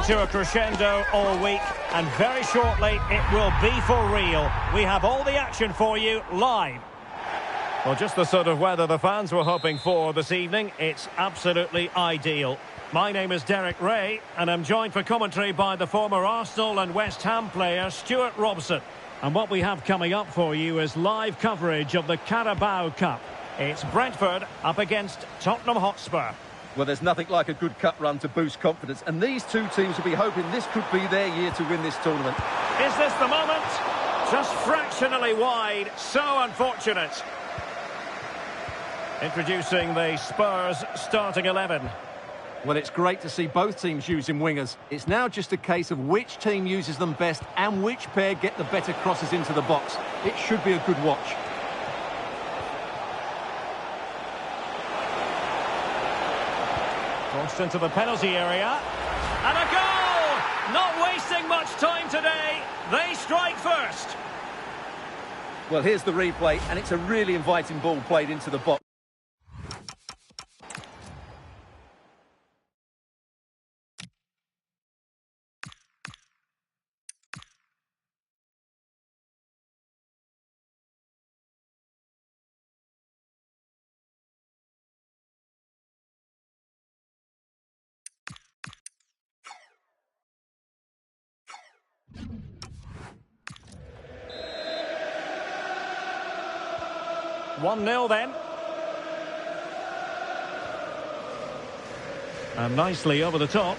to a crescendo all week, and very shortly it will be for real. We have all the action for you live. Well, just the sort of weather the fans were hoping for this evening. It's absolutely ideal. My name is Derek Ray, and I'm joined for commentary by the former Arsenal and West Ham player Stuart Robson. And what we have coming up for you is live coverage of the Carabao Cup. It's Brentford up against Tottenham Hotspur. Well, there's nothing like a good cup run to boost confidence, and these two teams will be hoping this could be their year to win this tournament. Is this the moment? Just fractionally wide, so unfortunate. Introducing the Spurs starting 11. Well, it's great to see both teams using wingers. It's now just a case of which team uses them best and which pair get the better crosses into the box. It should be a good watch. Crossed into the penalty area. And a goal! Not wasting much time today. They strike first. Well, here's the replay, and it's a really inviting ball played into the box. One 0 then. And nicely over the top.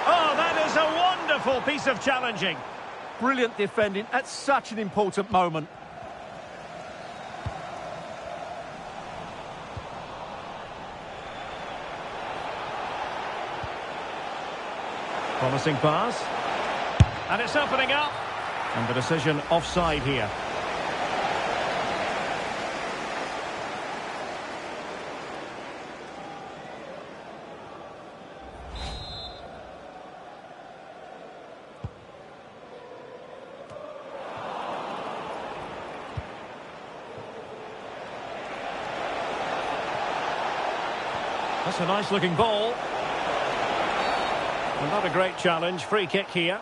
Oh, that is a wonderful piece of challenging. Brilliant defending at such an important moment. Promising pass. And it's opening up. And the decision offside here. That's a nice looking ball. And not a great challenge. Free kick here.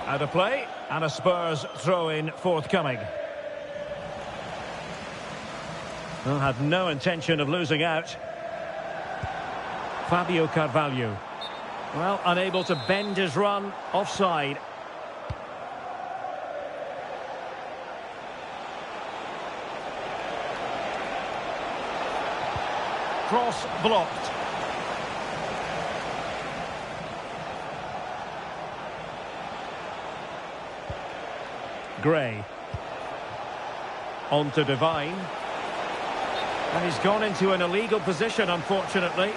Out of play, and a Spurs throw-in forthcoming. Well, had no intention of losing out. Fabio Carvalho. Well, unable to bend his run, offside. Cross blocked. Gray. On to Devine. And he's gone into an illegal position, unfortunately.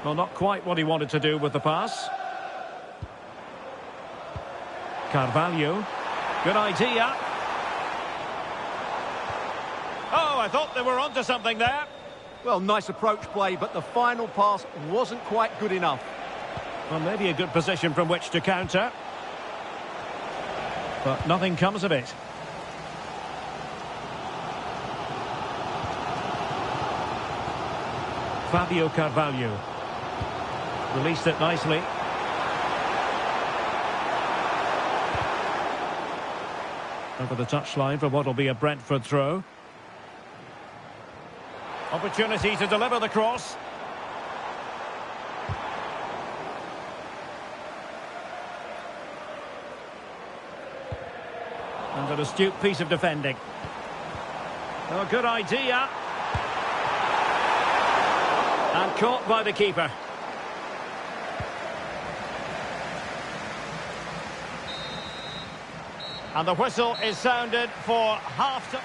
Well, not quite what he wanted to do with the pass. Carvalho. Good idea. Oh, I thought they were onto something there. Well, nice approach play, but the final pass wasn't quite good enough. Well, maybe a good position from which to counter. But nothing comes of it. Fabio Carvalho. Released it nicely. Over the touchline for what will be a Brentford throw. Opportunity to deliver the cross. And an astute piece of defending. Oh, good idea. And caught by the keeper. And the whistle is sounded for half-time.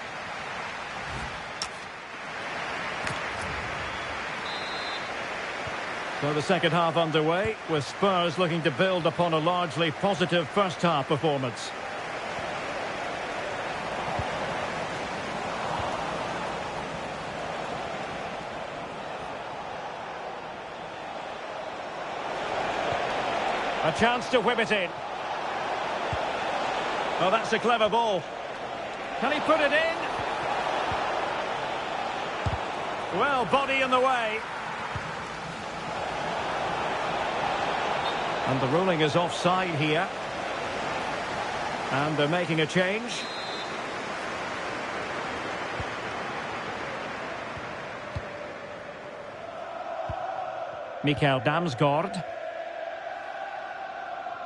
So the second half underway, with Spurs looking to build upon a largely positive first half performance. A chance to whip it in. Oh, that's a clever ball. Can he put it in? Well, body in the way. And the ruling is offside here. And they're making a change. Mikael Damsgaard.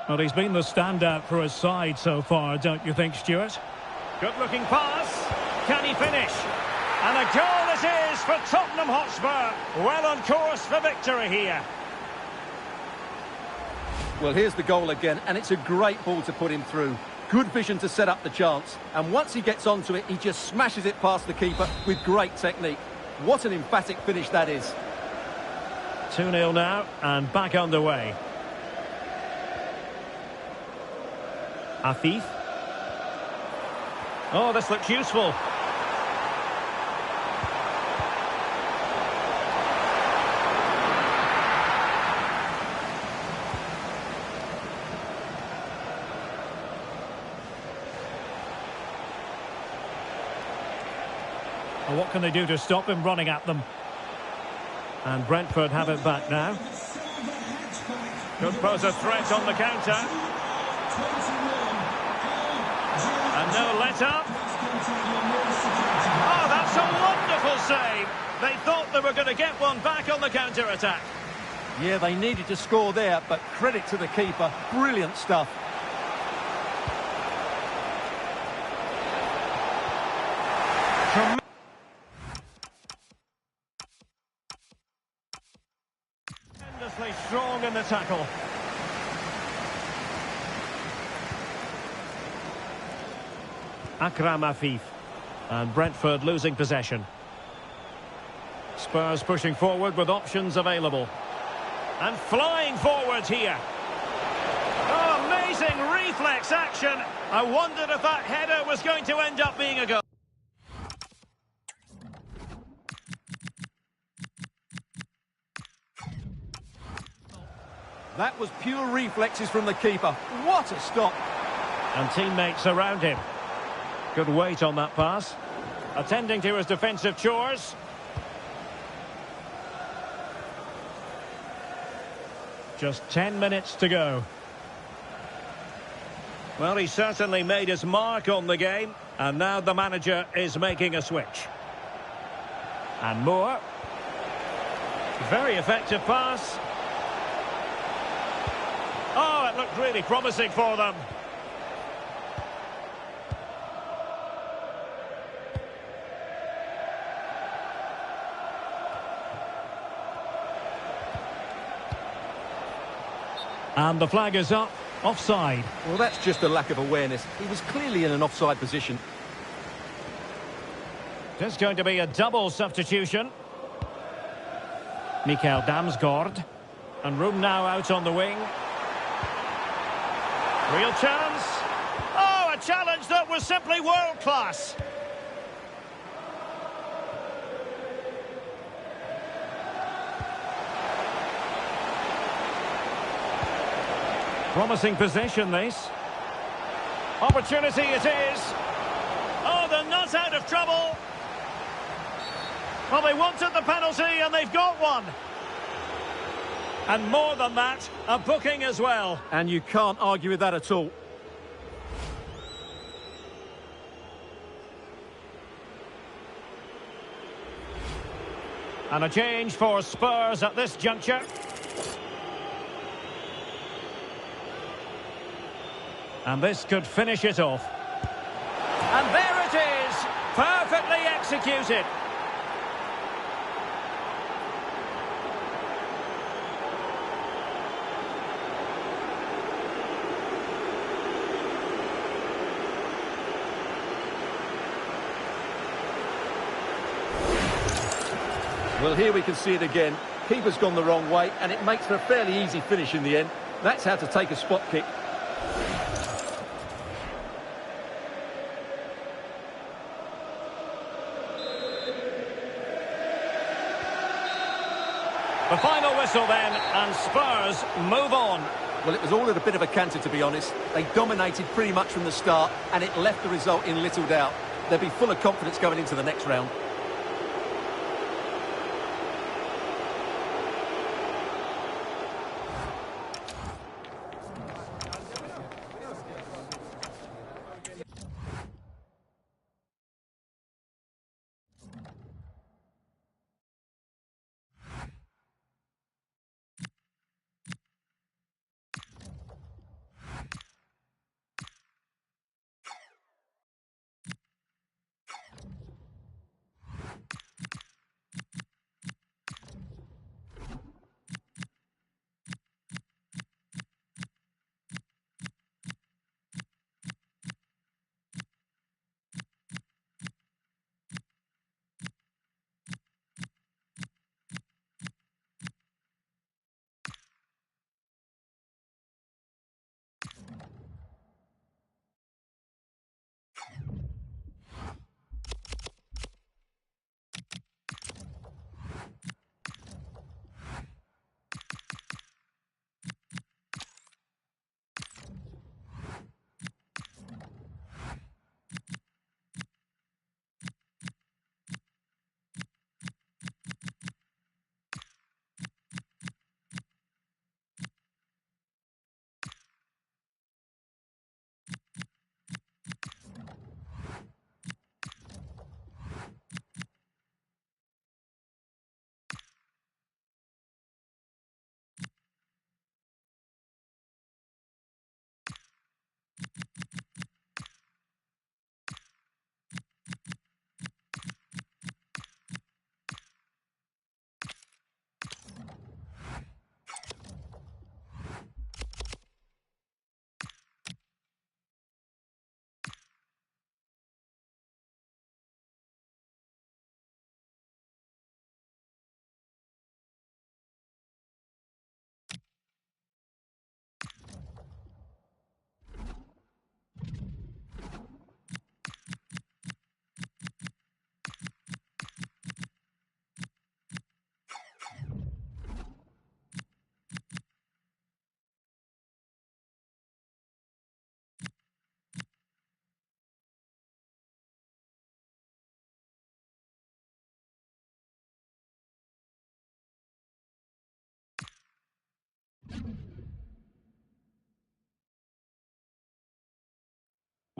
Well, he's been the standout for his side so far, don't you think, Stuart? Good-looking pass. Can he finish? And a goal it is for Tottenham Hotspur. Well on course for victory here. Well, here's the goal again, and it's a great ball to put him through. Good vision to set up the chance. And once he gets onto it, he just smashes it past the keeper with great technique. What an emphatic finish that is. 2-0 now, and back underway. Afif. Oh, this looks useful. Well, what can they do to stop him running at them? And Brentford have it back now. Could pose a threat on the counter. And no let-up. Oh, that's a wonderful save. They thought they were going to get one back on the counter-attack. Yeah, they needed to score there, but credit to the keeper. Brilliant stuff. Tremendously strong in the tackle. Akram Afif. And Brentford losing possession. Spurs pushing forward with options available. And flying forward here. Oh, amazing reflex action. I wondered if that header was going to end up being a goal. That was pure reflexes from the keeper. What a stop. And teammates around him. Good weight on that pass. Attending to his defensive chores. Just 10 minutes to go. Well, he certainly made his mark on the game. And now the manager is making a switch. And Moore. Very effective pass. Oh, it looked really promising for them. And the flag is up, offside. Well, that's just a lack of awareness. He was clearly in an offside position. There's going to be a double substitution. Mikael Damsgaard. And room now out on the wing. Real chance. Oh, a challenge that was simply world-class. Promising possession, this. Opportunity it is. Oh, they're not out of trouble. Well, they wanted the penalty and they've got one. And more than that, a booking as well. And you can't argue with that at all. And a change for Spurs at this juncture. And this could finish it off. And there it is! Perfectly executed. Well, here we can see it again. Keeper's gone the wrong way, and it makes for a fairly easy finish in the end. That's how to take a spot kick. The final whistle then, and Spurs move on. Well, it was all at a bit of a canter, to be honest. They dominated pretty much from the start, and it left the result in little doubt. They'll be full of confidence going into the next round.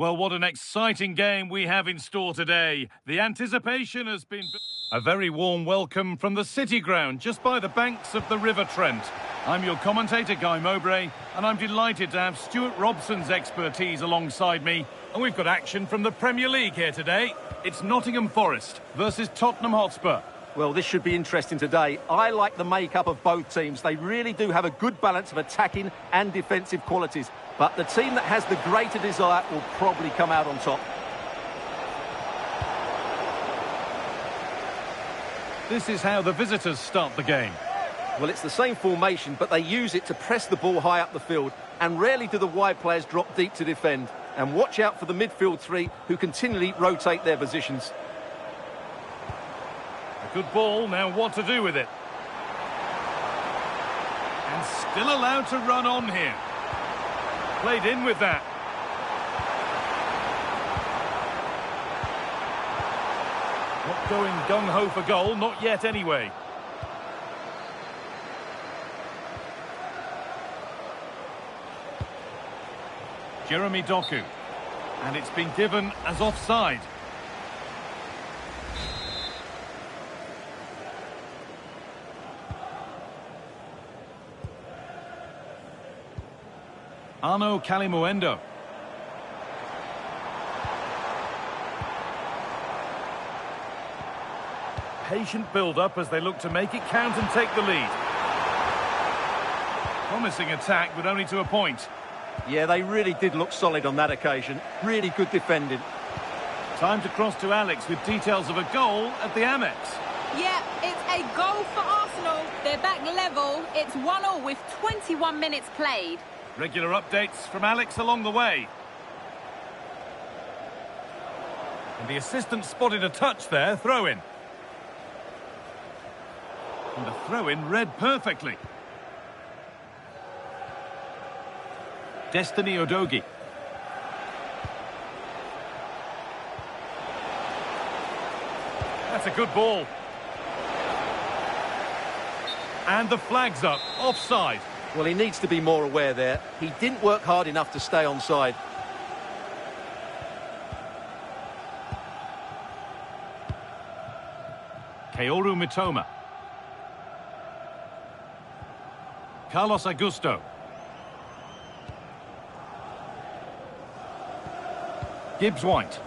Well, what an exciting game we have in store today. The anticipation has been... A very warm welcome from the City Ground, just by the banks of the River Trent. I'm your commentator, Guy Mowbray, and I'm delighted to have Stuart Robson's expertise alongside me. And we've got action from the Premier League here today. It's Nottingham Forest versus Tottenham Hotspur. Well, this should be interesting today. I like the makeup of both teams. They really do have a good balance of attacking and defensive qualities. But the team that has the greater desire will probably come out on top. This is how the visitors start the game. Well, it's the same formation, but they use it to press the ball high up the field. And rarely do the wide players drop deep to defend. And watch out for the midfield three, who continually rotate their positions. A good ball, now what to do with it? And still allowed to run on here. Played in with that. Not going gung-ho for goal, not yet anyway. Jeremy Doku. And it's been given as offside. Arno Kalimuendo. Patient build-up as they look to make it count and take the lead. Promising attack, but only to a point. Yeah, they really did look solid on that occasion. Really good defending. Time to cross to Alex with details of a goal at the Amex. Yeah, it's a goal for Arsenal. They're back level. It's 1-1 with 21 minutes played. Regular updates from Alex along the way. And the assistant spotted a touch there, throw-in. And the throw-in read perfectly. Destiny Udogie. That's a good ball. And the flag's up. Offside. Well, he needs to be more aware there. He didn't work hard enough to stay onside. Kaoru Mitoma. Carlos Augusto. Gibbs White.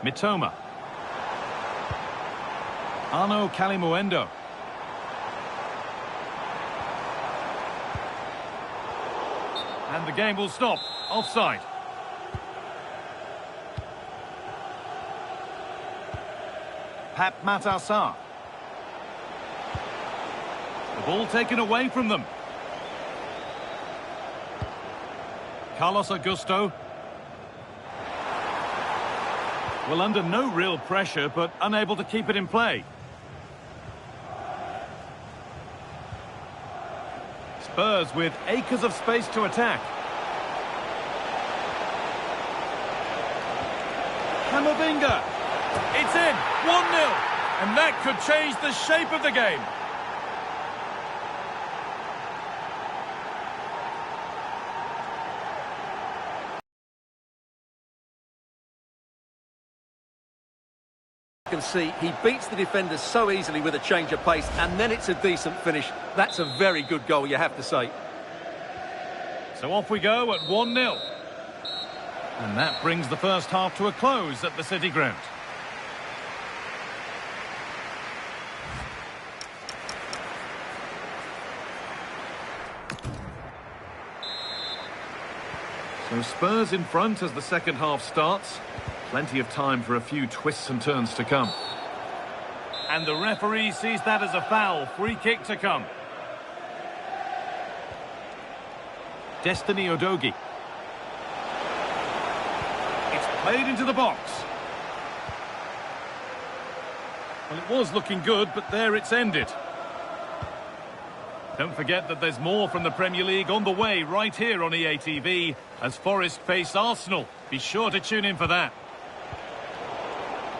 Mitoma. Arno Kalimuendo. And the game will stop. Offside. Pap Matassar. The ball taken away from them. Carlos Augusto. Well, under no real pressure, but unable to keep it in play. Spurs with acres of space to attack. Camavinga. It's in. 1-0. And that could change the shape of the game. You can see he beats the defenders so easily with a change of pace, and then it's a decent finish. That's a very good goal, you have to say. So off we go at 1-0. And that brings the first half to a close at the City Ground. So Spurs in front as the second half starts. Plenty of time for a few twists and turns to come. And the referee sees that as a foul. Free kick to come. Destiny Udogie. It's played into the box. Well, it was looking good, but there it's ended. Don't forget that there's more from the Premier League on the way right here on EA TV as Forest face Arsenal. Be sure to tune in for that.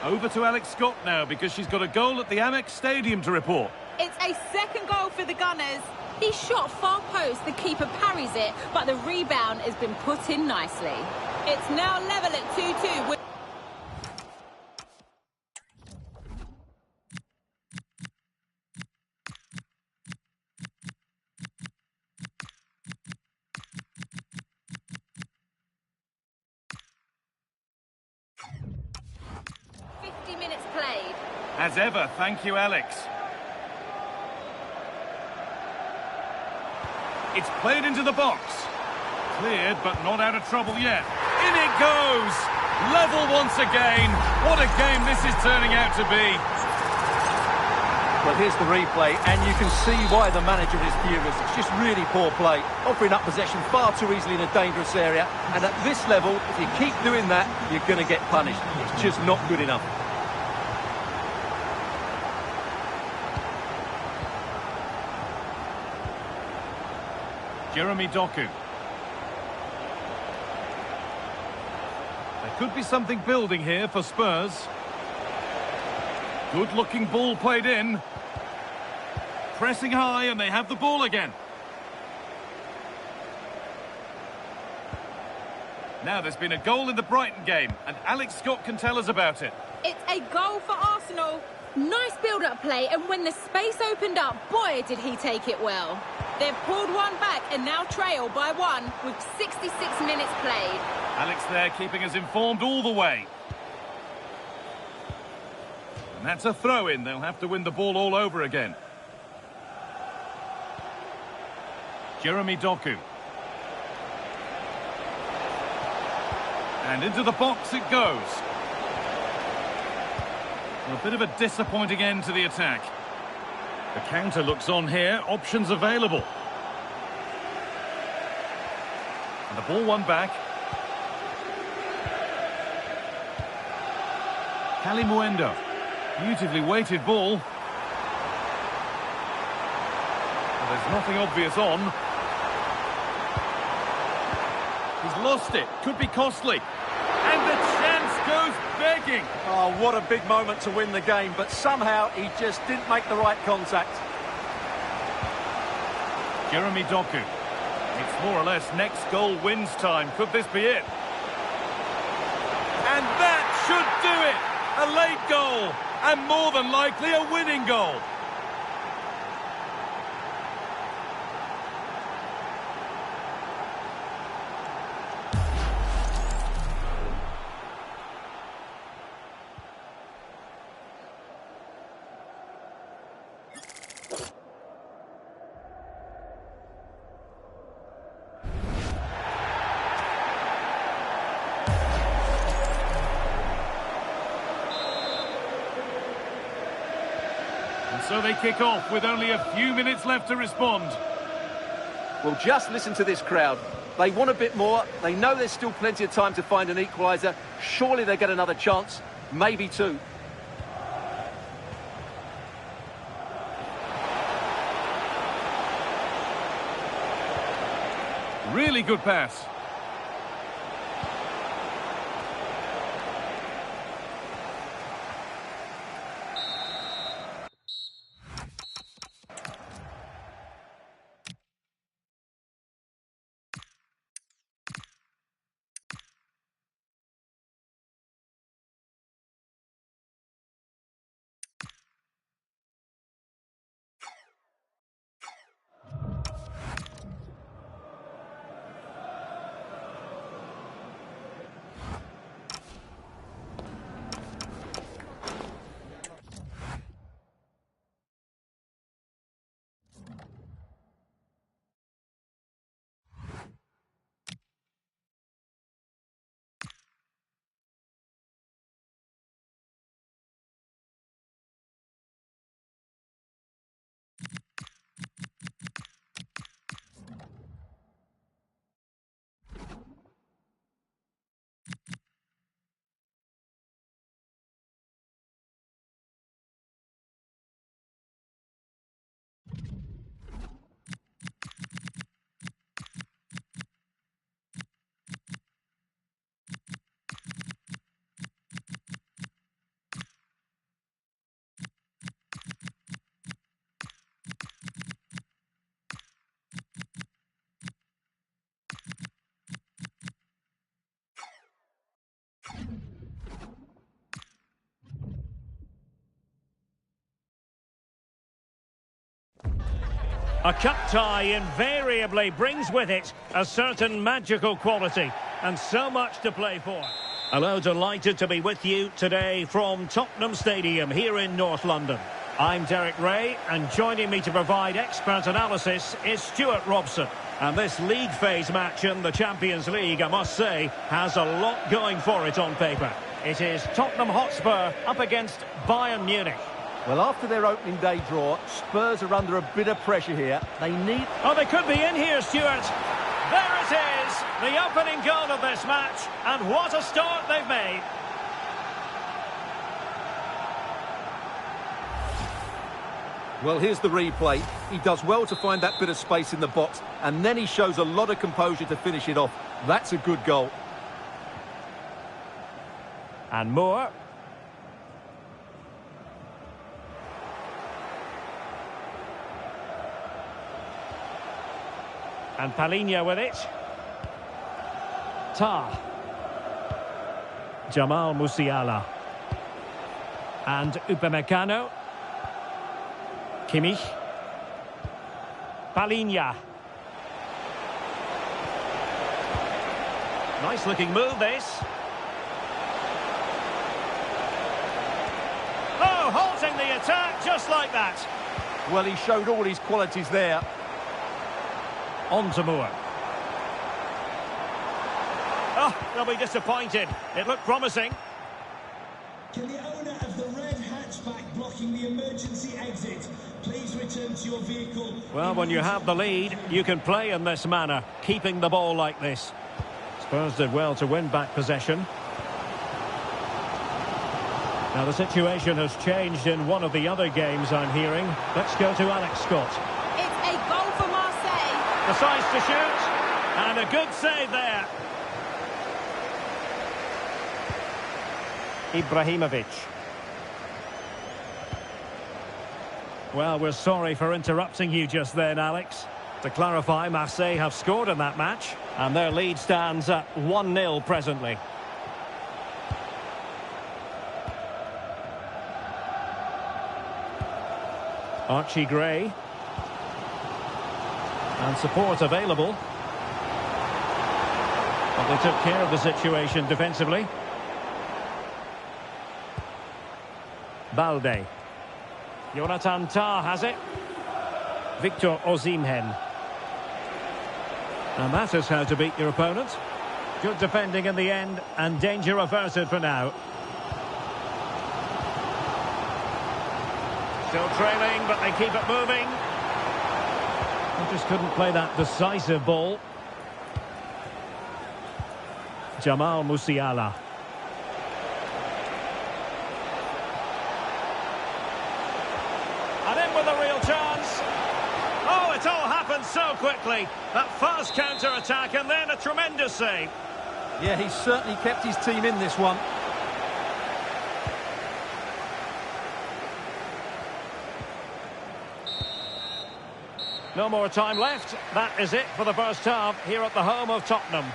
Over to Alex Scott now because she's got a goal at the Amex Stadium to report. It's a second goal for the Gunners. He shot far post, the keeper parries it, but the rebound has been put in nicely. It's now level at 2-2. With 50 minutes played. As ever, thank you, Alex. It's played into the box. Cleared, but not out of trouble yet. In it goes! Level once again. What a game this is turning out to be. Well, here's the replay, and you can see why the manager is furious. It's just really poor play, offering up possession far too easily in a dangerous area. And at this level, if you keep doing that, you're going to get punished. It's just not good enough. Jeremy Doku. There could be something building here for Spurs. Good-looking ball played in. Pressing high, and they have the ball again. Now there's been a goal in the Brighton game, and Alex Scott can tell us about it. It's a goal for Arsenal. Nice build-up play, and when the space opened up, boy, did he take it well. They've pulled one back and now trail by 1 with 66 minutes played. Alex there keeping us informed all the way. And that's a throw-in. They'll have to win the ball all over again. Jeremy Doku. And into the box it goes. A bit of a disappointing end to the attack. The counter looks on here. Options available. And the ball won back. Kalimuendo. Beautifully weighted ball. There's nothing obvious on. He's lost it. Could be costly. And the chance goes begging. Oh, what a big moment to win the game, but somehow he just didn't make the right contact. Jeremy Doku. It's more or less next goal wins time. Could this be it? And that should do it. A late goal. And more than likely a winning goal. And so they kick off with only a few minutes left to respond. Well, just listen to this crowd. They want a bit more. They know there's still plenty of time to find an equaliser. Surely they get another chance. Maybe two. Really good pass. A cup tie invariably brings with it a certain magical quality and so much to play for. Hello, delighted to be with you today from Tottenham Stadium here in North London. I'm Derek Ray, and joining me to provide expert analysis is Stuart Robson. And this league phase match in the Champions League, I must say, has a lot going for it on paper. It is Tottenham Hotspur up against Bayern Munich. Well, after their opening day draw, Spurs are under a bit of pressure here. They need... Oh, they could be in here, Stuart. There it is, the opening goal of this match, and what a start they've made. Well, here's the replay. He does well to find that bit of space in the box, and then he shows a lot of composure to finish it off. That's a good goal. And Moore. And Palinha with it. Tah. Jamal Musiala. And Upamecano. Kimmich. Palinha. Nice looking move, this. Oh, halting the attack just like that. Well, he showed all his qualities there. On to Moore. Oh, they'll be disappointed. It looked promising. Can the owner of the red hatchback blocking the emergency exit please return to your vehicle? Well, when you have the lead, you can play in this manner, keeping the ball like this. Spurs did well to win back possession. Now the situation has changed in one of the other games, I'm hearing. Let's go to Alex Scott. It's a goal for Marseille. Decides to shoot, and a good save there. Ibrahimovic. Well, we're sorry for interrupting you just then, Alex. To clarify, Marseille have scored in that match, and their lead stands at 1-0 presently. Archie Gray. And support available. But they took care of the situation defensively. Balde. Jonathan Tah has it. Victor Osimhen. And that is how to beat your opponent. Good defending in the end, and danger averted for now. Still trailing, but they keep it moving. They just couldn't play that decisive ball. Jamal Musiala. And in with a real chance. Oh, it all happened so quickly. That fast counter-attack and then a tremendous save. Yeah, he certainly kept his team in this one. No more time left. That is it for the first half here at the home of Tottenham.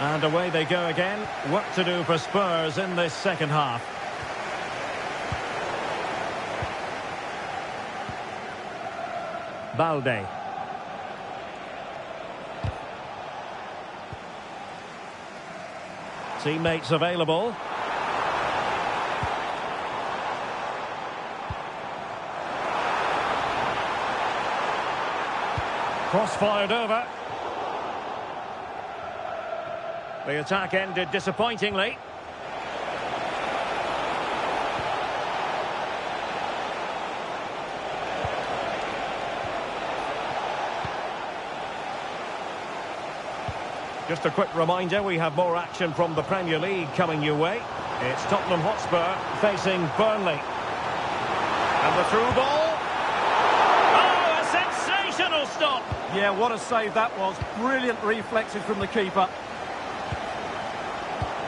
And away they go again. Work to do for Spurs in this second half. Balde. Teammates available. Cross fired over. The attack ended disappointingly. Just a quick reminder, we have more action from the Premier League coming your way. It's Tottenham Hotspur facing Burnley. And the through ball. Oh, a sensational stop! Yeah, what a save that was. Brilliant reflexes from the keeper.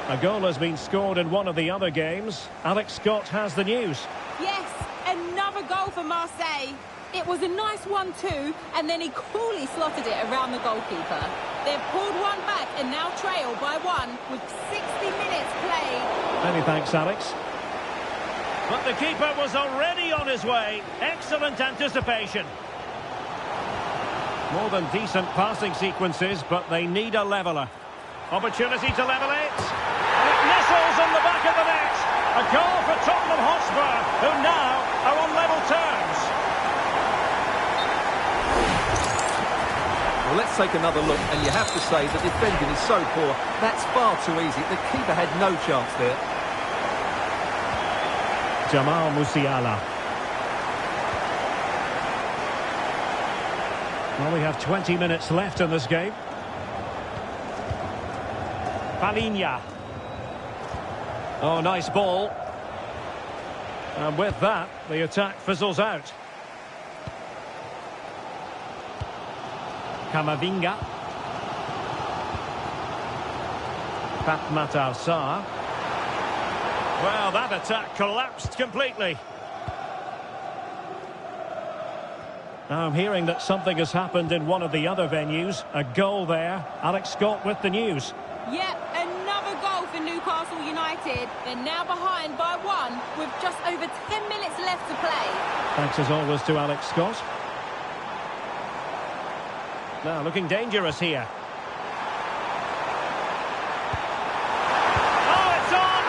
A goal has been scored in one of the other games. Alex Scott has the news. Yes, another goal for Marseille. It was a nice 1-2, and then he coolly slotted it around the goalkeeper. They've pulled one back and now trail by 1 with 60 minutes played. Many thanks, Alex. But the keeper was already on his way. Excellent anticipation. More than decent passing sequences, but they need a leveller. Opportunity to level it. And it nestles on the back of the net. A goal for Tottenham Hotspur, who now are on level terms. Well, let's take another look, and you have to say the defending is so poor. That's far too easy. The keeper had no chance there. Jamal Musiala. Well, we have 20 minutes left in this game. Palinha. Oh, nice ball. And with that, the attack fizzles out. Camavinga. Fatmatar Sarr. Well, that attack collapsed completely. Now I'm hearing that something has happened in one of the other venues. A goal there. Alex Scott with the news. Yep, another goal for Newcastle United. They're now behind by 1 with just over 10 minutes left to play. Thanks as always to Alex Scott. Now looking dangerous here. Oh, it's on!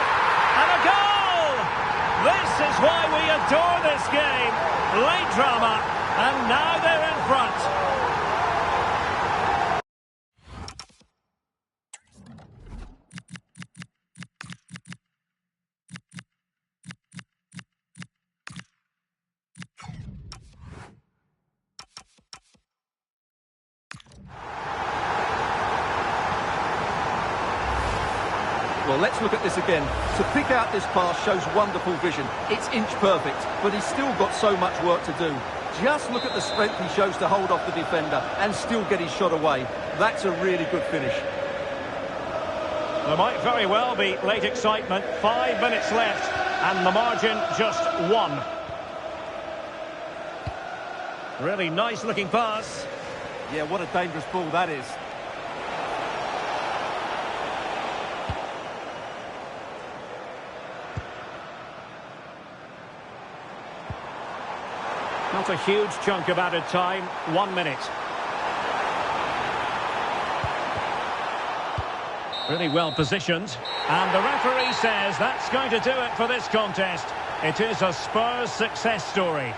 And a goal! This is why we adore this game. Late drama, and now they're in front. Well, let's look at this again. To pick out this pass shows wonderful vision. It's inch perfect, but he's still got so much work to do. Just look at the strength he shows to hold off the defender and still get his shot away. That's a really good finish. There might very well be late excitement. 5 minutes left, and the margin just 1. Really nice-looking pass. Yeah, what a dangerous ball that is. Not a huge chunk of added time. 1 minute. Really well positioned. And the referee says that's going to do it for this contest. It is a Spurs success story.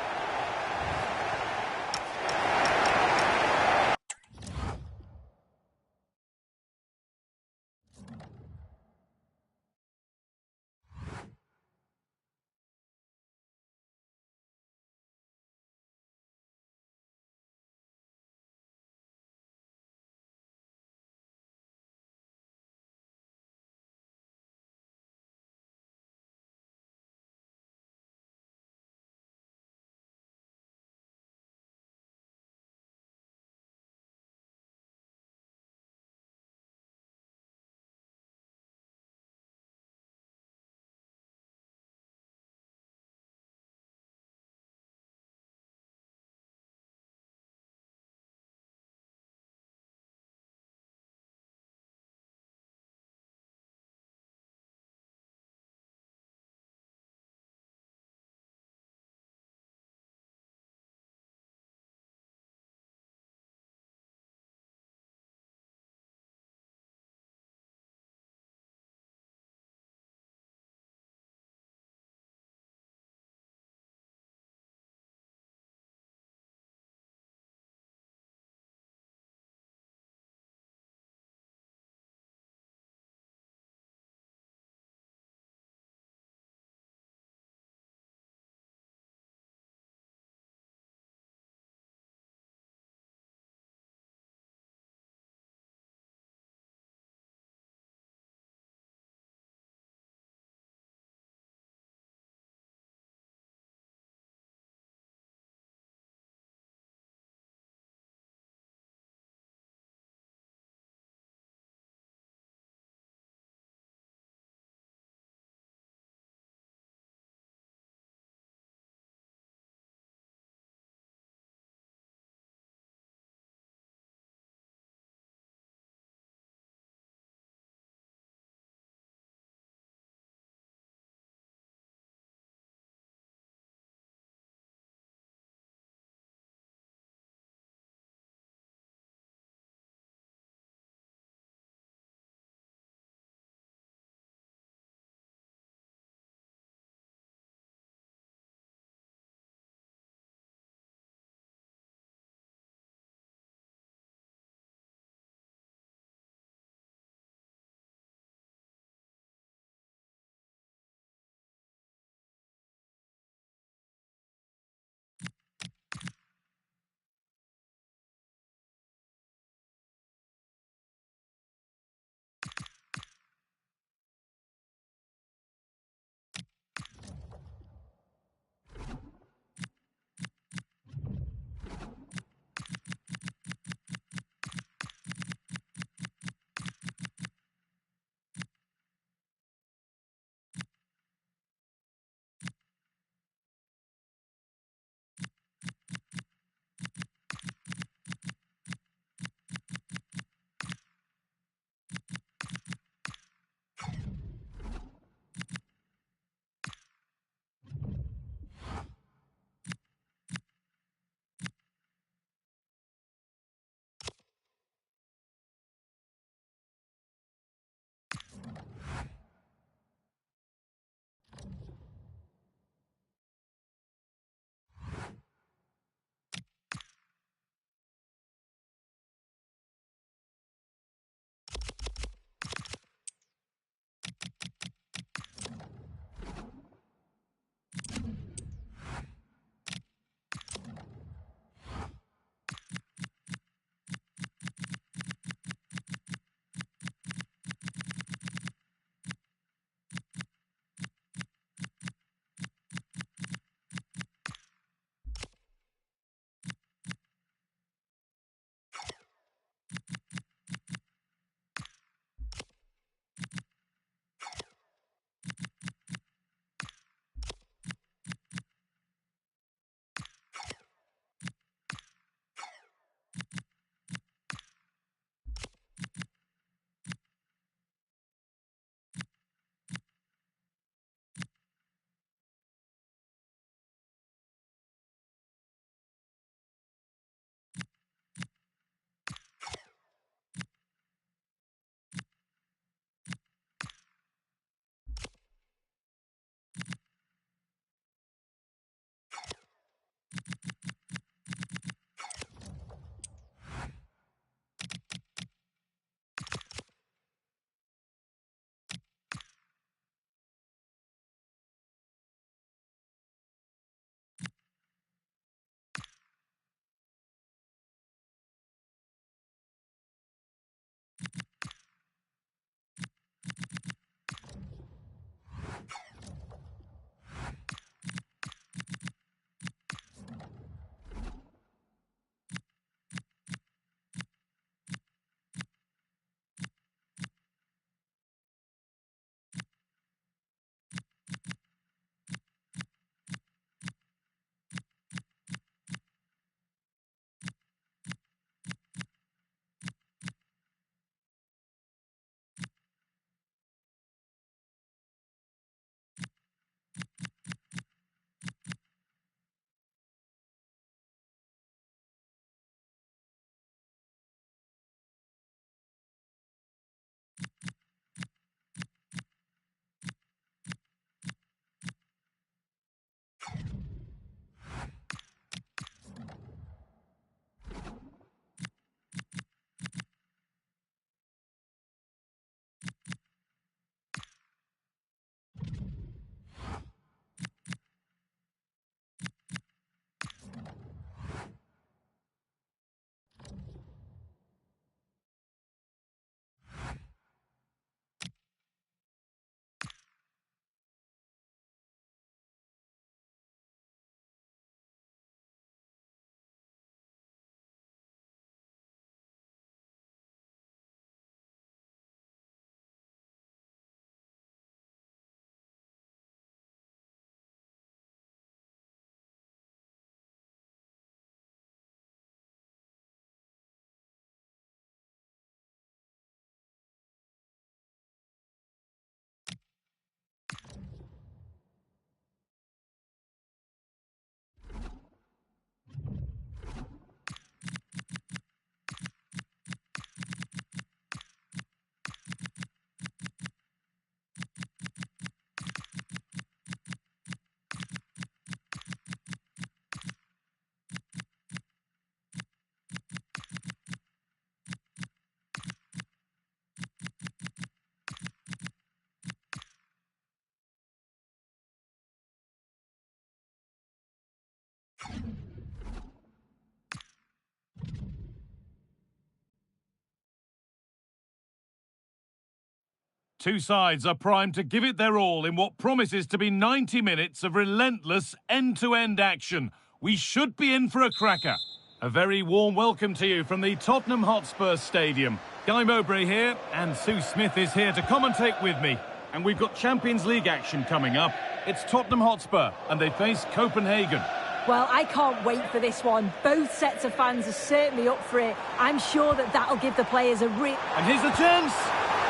Two sides are primed to give it their all in what promises to be 90 minutes of relentless end-to-end action. We should be in for a cracker. A very warm welcome to you from the Tottenham Hotspur Stadium. Guy Mowbray here, and Sue Smith is here to commentate with me. And we've got Champions League action coming up. It's Tottenham Hotspur, and they face Copenhagen. Well, I can't wait for this one. Both sets of fans are certainly up for it. I'm sure that that'll give the players a real... And here's the chance!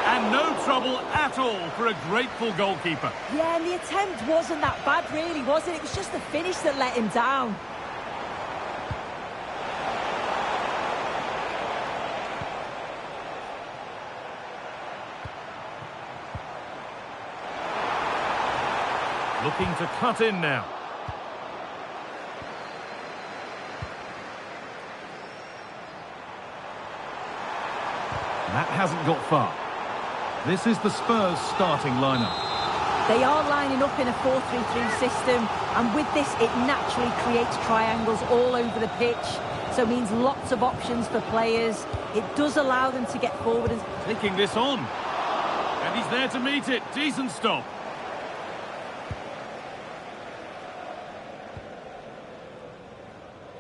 And no trouble at all for a grateful goalkeeper. Yeah, and the attempt wasn't that bad, really, was it? It was just the finish that let him down. Looking to cut in now. That hasn't got far. This is the Spurs starting lineup. They are lining up in a 4-3-3 system, and with this, it naturally creates triangles all over the pitch, so it means lots of options for players. It does allow them to get forward. And taking this on. And he's there to meet it. Decent stop.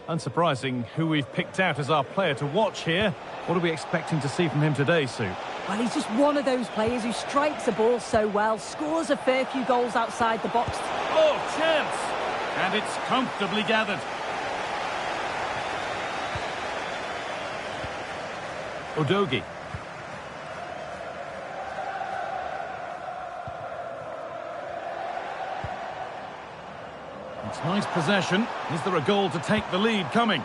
Unsurprising who we've picked out as our player to watch here. What are we expecting to see from him today, Sue? Well, he's just one of those players who strikes the ball so well, scores a fair few goals outside the box. Oh, chance! And it's comfortably gathered. Udogie. It's nice possession. Is there a goal to take the lead coming?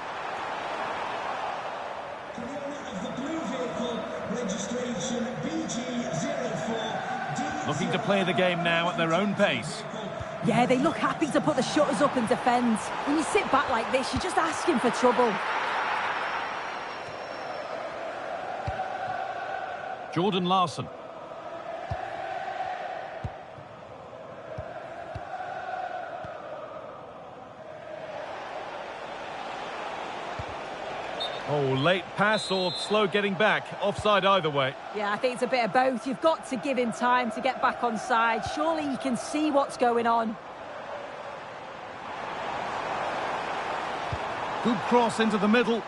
Looking to play the game now at their own pace. Yeah, they look happy to put the shutters up and defend. When you sit back like this, you're just asking for trouble. Jordan Larson. Oh, late pass or slow getting back. Offside either way. Yeah, I think it's a bit of both. You've got to give him time to get back on side. Surely he can see what's going on. Good cross into the middle.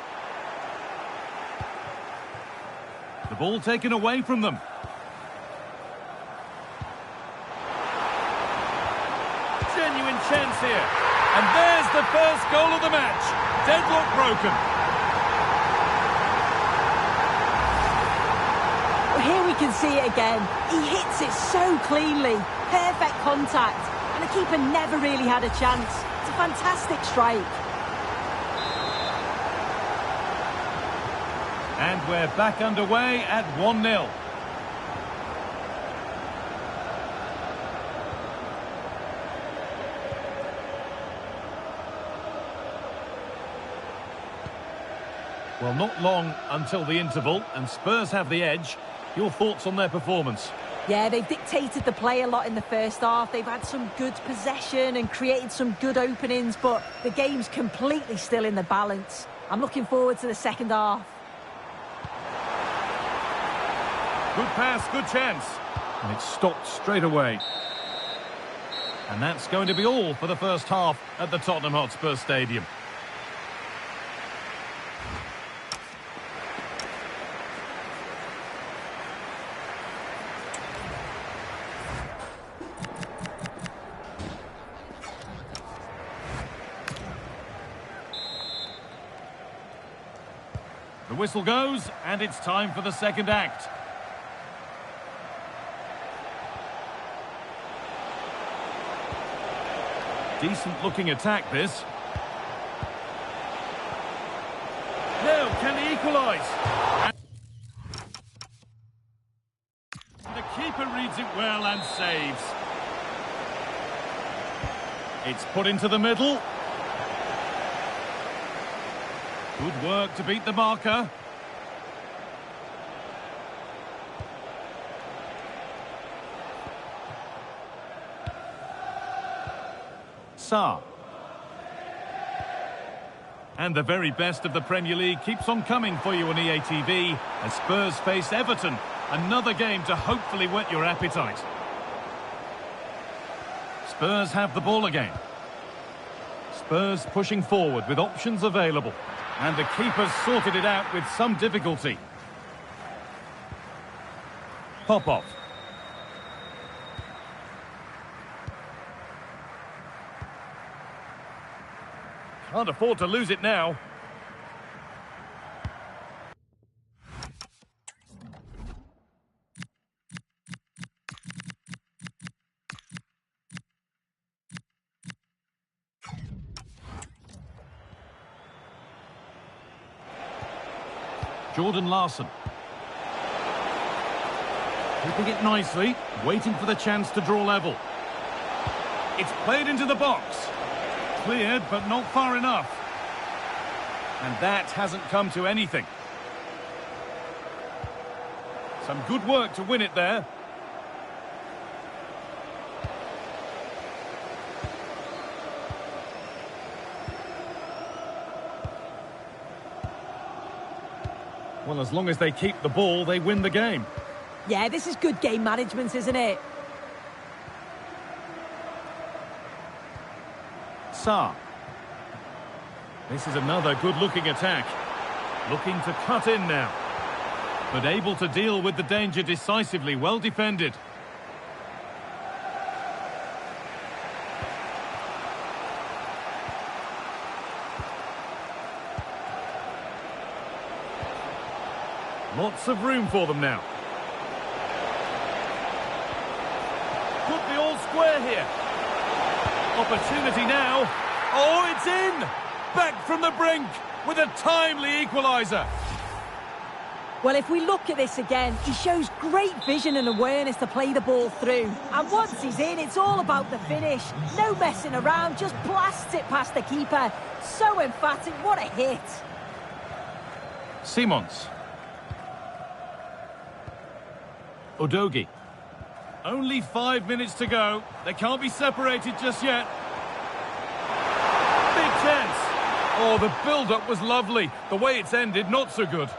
The ball taken away from them. Genuine chance here. And there's the first goal of the match. Deadlock broken. Here we can see it again. He hits it so cleanly. Perfect contact. And the keeper never really had a chance. It's a fantastic strike. And we're back underway at 1-0. Well, not long until the interval, and Spurs have the edge. Your thoughts on their performance? Yeah, they've dictated the play a lot in the first half. They've had some good possession and created some good openings, but the game's completely still in the balance. I'm looking forward to the second half. Good pass, good chance. And it's stopped straight away. And that's going to be all for the first half at the Tottenham Hotspur Stadium. The whistle goes, and it's time for the second act. Decent-looking attack, this. Now, can he equalise? The keeper reads it well and saves. It's put into the middle. Good work to beat the marker. Sarr. And the very best of the Premier League keeps on coming for you on EA TV as Spurs face Everton. Another game to hopefully whet your appetite. Spurs have the ball again. Spurs pushing forward with options available. And the keeper's sorted it out with some difficulty. Popov. Can't afford to lose it now. Jordan Larson. Keeping it nicely, waiting for the chance to draw level. It's played into the box. Cleared, but not far enough. And that hasn't come to anything. Some good work to win it there. Well, as long as they keep the ball, they win the game. Yeah, this is good game management, isn't it? Sarr. This is another good-looking attack. Looking to cut in now. But able to deal with the danger decisively. Well defended. Lots of room for them now. Could be all square here. Opportunity now. Oh, it's in! Back from the brink with a timely equaliser. Well, if we look at this again, he shows great vision and awareness to play the ball through. And once he's in, it's all about the finish. No messing around, just blasts it past the keeper. So emphatic, what a hit. Simons. Udogie. Only 5 minutes to go. They can't be separated just yet. Big chance. Oh, the build-up was lovely. The way it's ended, not so good.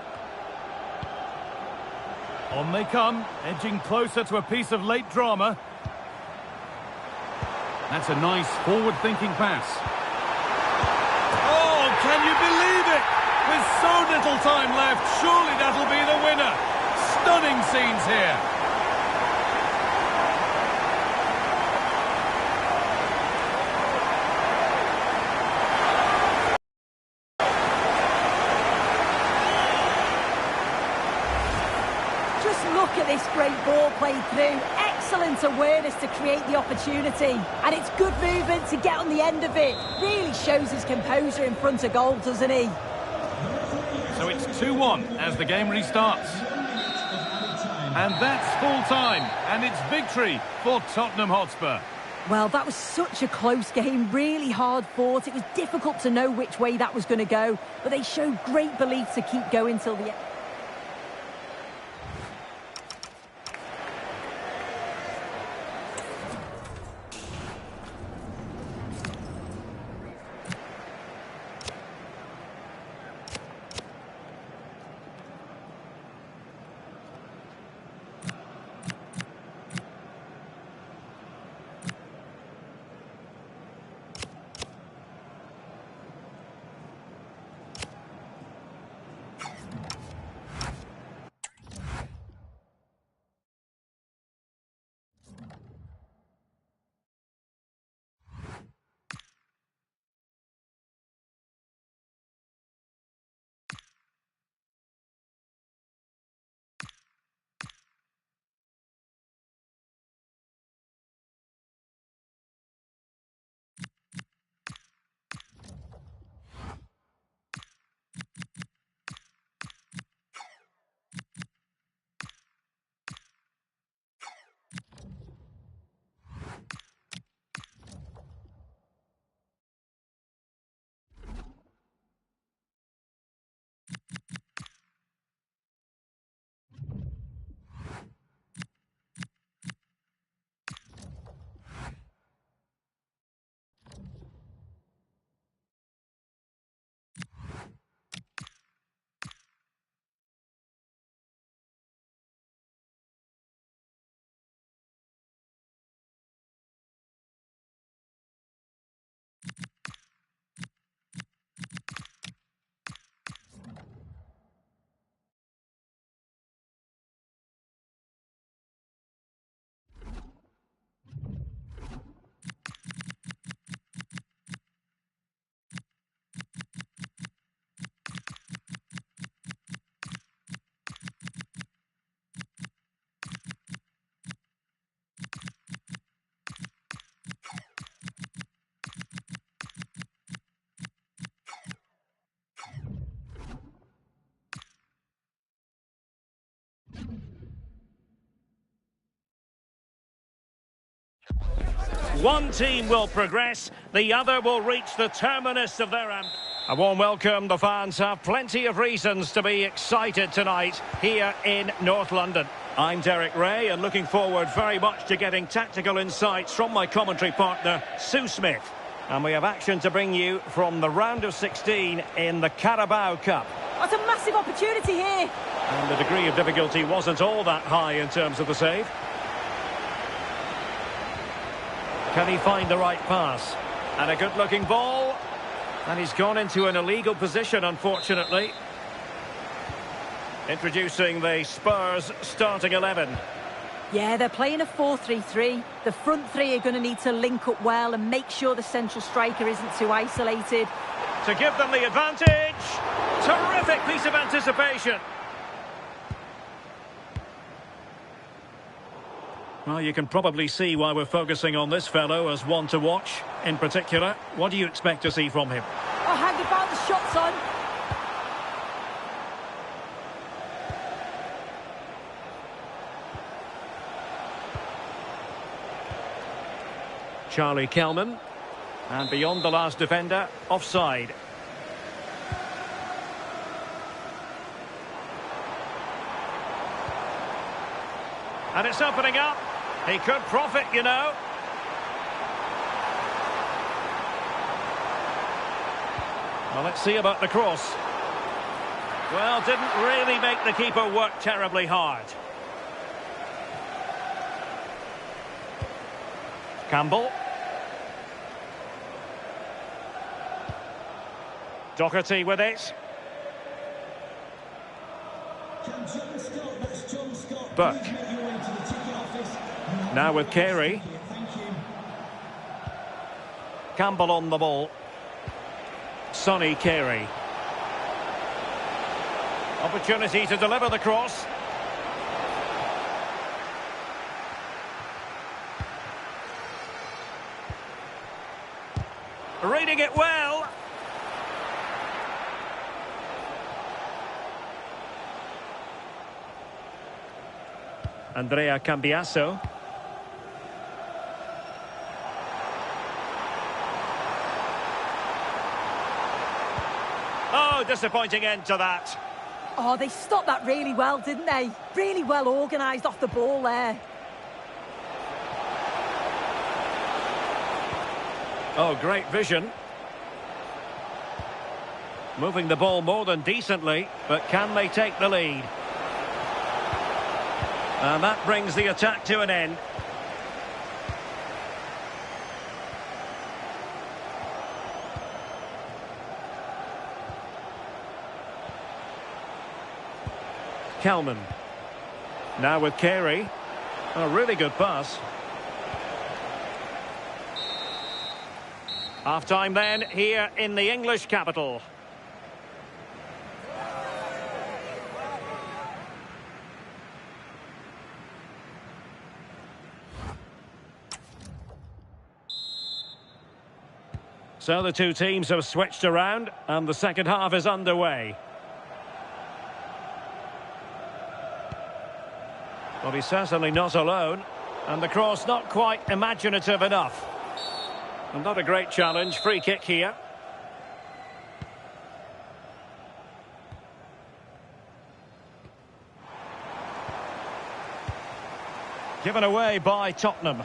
On they come, edging closer to a piece of late drama. That's a nice forward-thinking pass. Oh, can you believe it? With so little time left, surely that'll be the winner. Stunning scenes here. Just look at this great ball played through. Excellent awareness to create the opportunity. And it's good movement to get on the end of it. Really shows his composure in front of goal, doesn't he? So it's 2-1 as the game restarts. And that's full-time, and it's victory for Tottenham Hotspur. Well, that was such a close game, really hard fought. It was difficult to know which way that was going to go, but they showed great belief to keep going till the end. One team will progress, the other will reach the terminus of their ambition. A warm welcome. The fans have plenty of reasons to be excited tonight here in North London. I'm Derek Ray and looking forward very much to getting tactical insights from my commentary partner, Sue Smith. And we have action to bring you from the round of 16 in the Carabao Cup. That's a massive opportunity here. And the degree of difficulty wasn't all that high in terms of the save. Can he find the right pass? And a good-looking ball. And he's gone into an illegal position, unfortunately. Introducing the Spurs starting 11. Yeah, they're playing a 4-3-3. The front three are going to need to link up well and make sure the central striker isn't too isolated. To give them the advantage. Terrific piece of anticipation. Well, you can probably see why we're focusing on this fellow as one to watch. In particular, what do you expect to see from him? Oh, hang about the shots on. Charlie Kelman. And beyond the last defender, offside. And it's opening up. He could profit, you know. Well, let's see about the cross. Well, didn't really make the keeper work terribly hard. Campbell. Doherty with it. Burke. Now with Carey. Campbell on the ball. Sonny Carey. Opportunity to deliver the cross. Reading it well. Andrea Cambiaso. Oh, disappointing end to that. Oh, they stopped that really well, didn't they? Really well organised off the ball there. Oh, great vision. Moving the ball more than decently, but can they take the lead? And that brings the attack to an end. Kelman. Now with Carey. A really good pass. Half-time then, here in the English capital. So the two teams have switched around, and the second half is underway. Well, he's certainly not alone, and the cross not quite imaginative enough. And not a great challenge. Free kick here. Given away by Tottenham.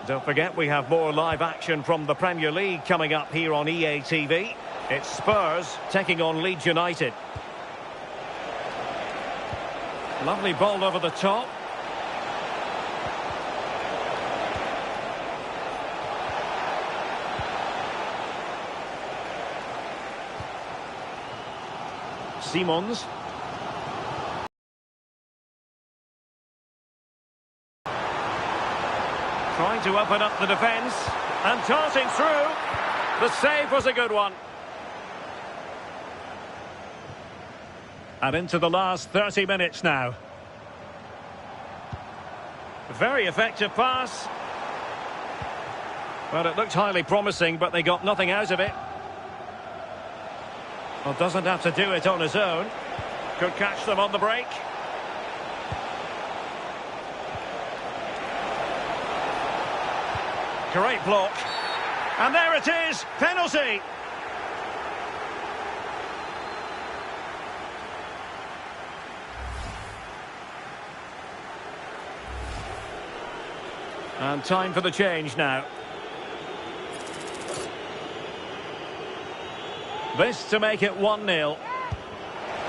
Don't forget, we have more live action from the Premier League coming up here on EA TV. It's Spurs taking on Leeds United. Lovely ball over the top. Simons. Trying to open up the defence. And darting through. The save was a good one. And into the last 30 minutes now. Very effective pass. Well, it looked highly promising, but they got nothing out of it. Well, doesn't have to do it on his own. Could catch them on the break. Great block. And there it is, penalty. And time for the change now. This to make it 1-0.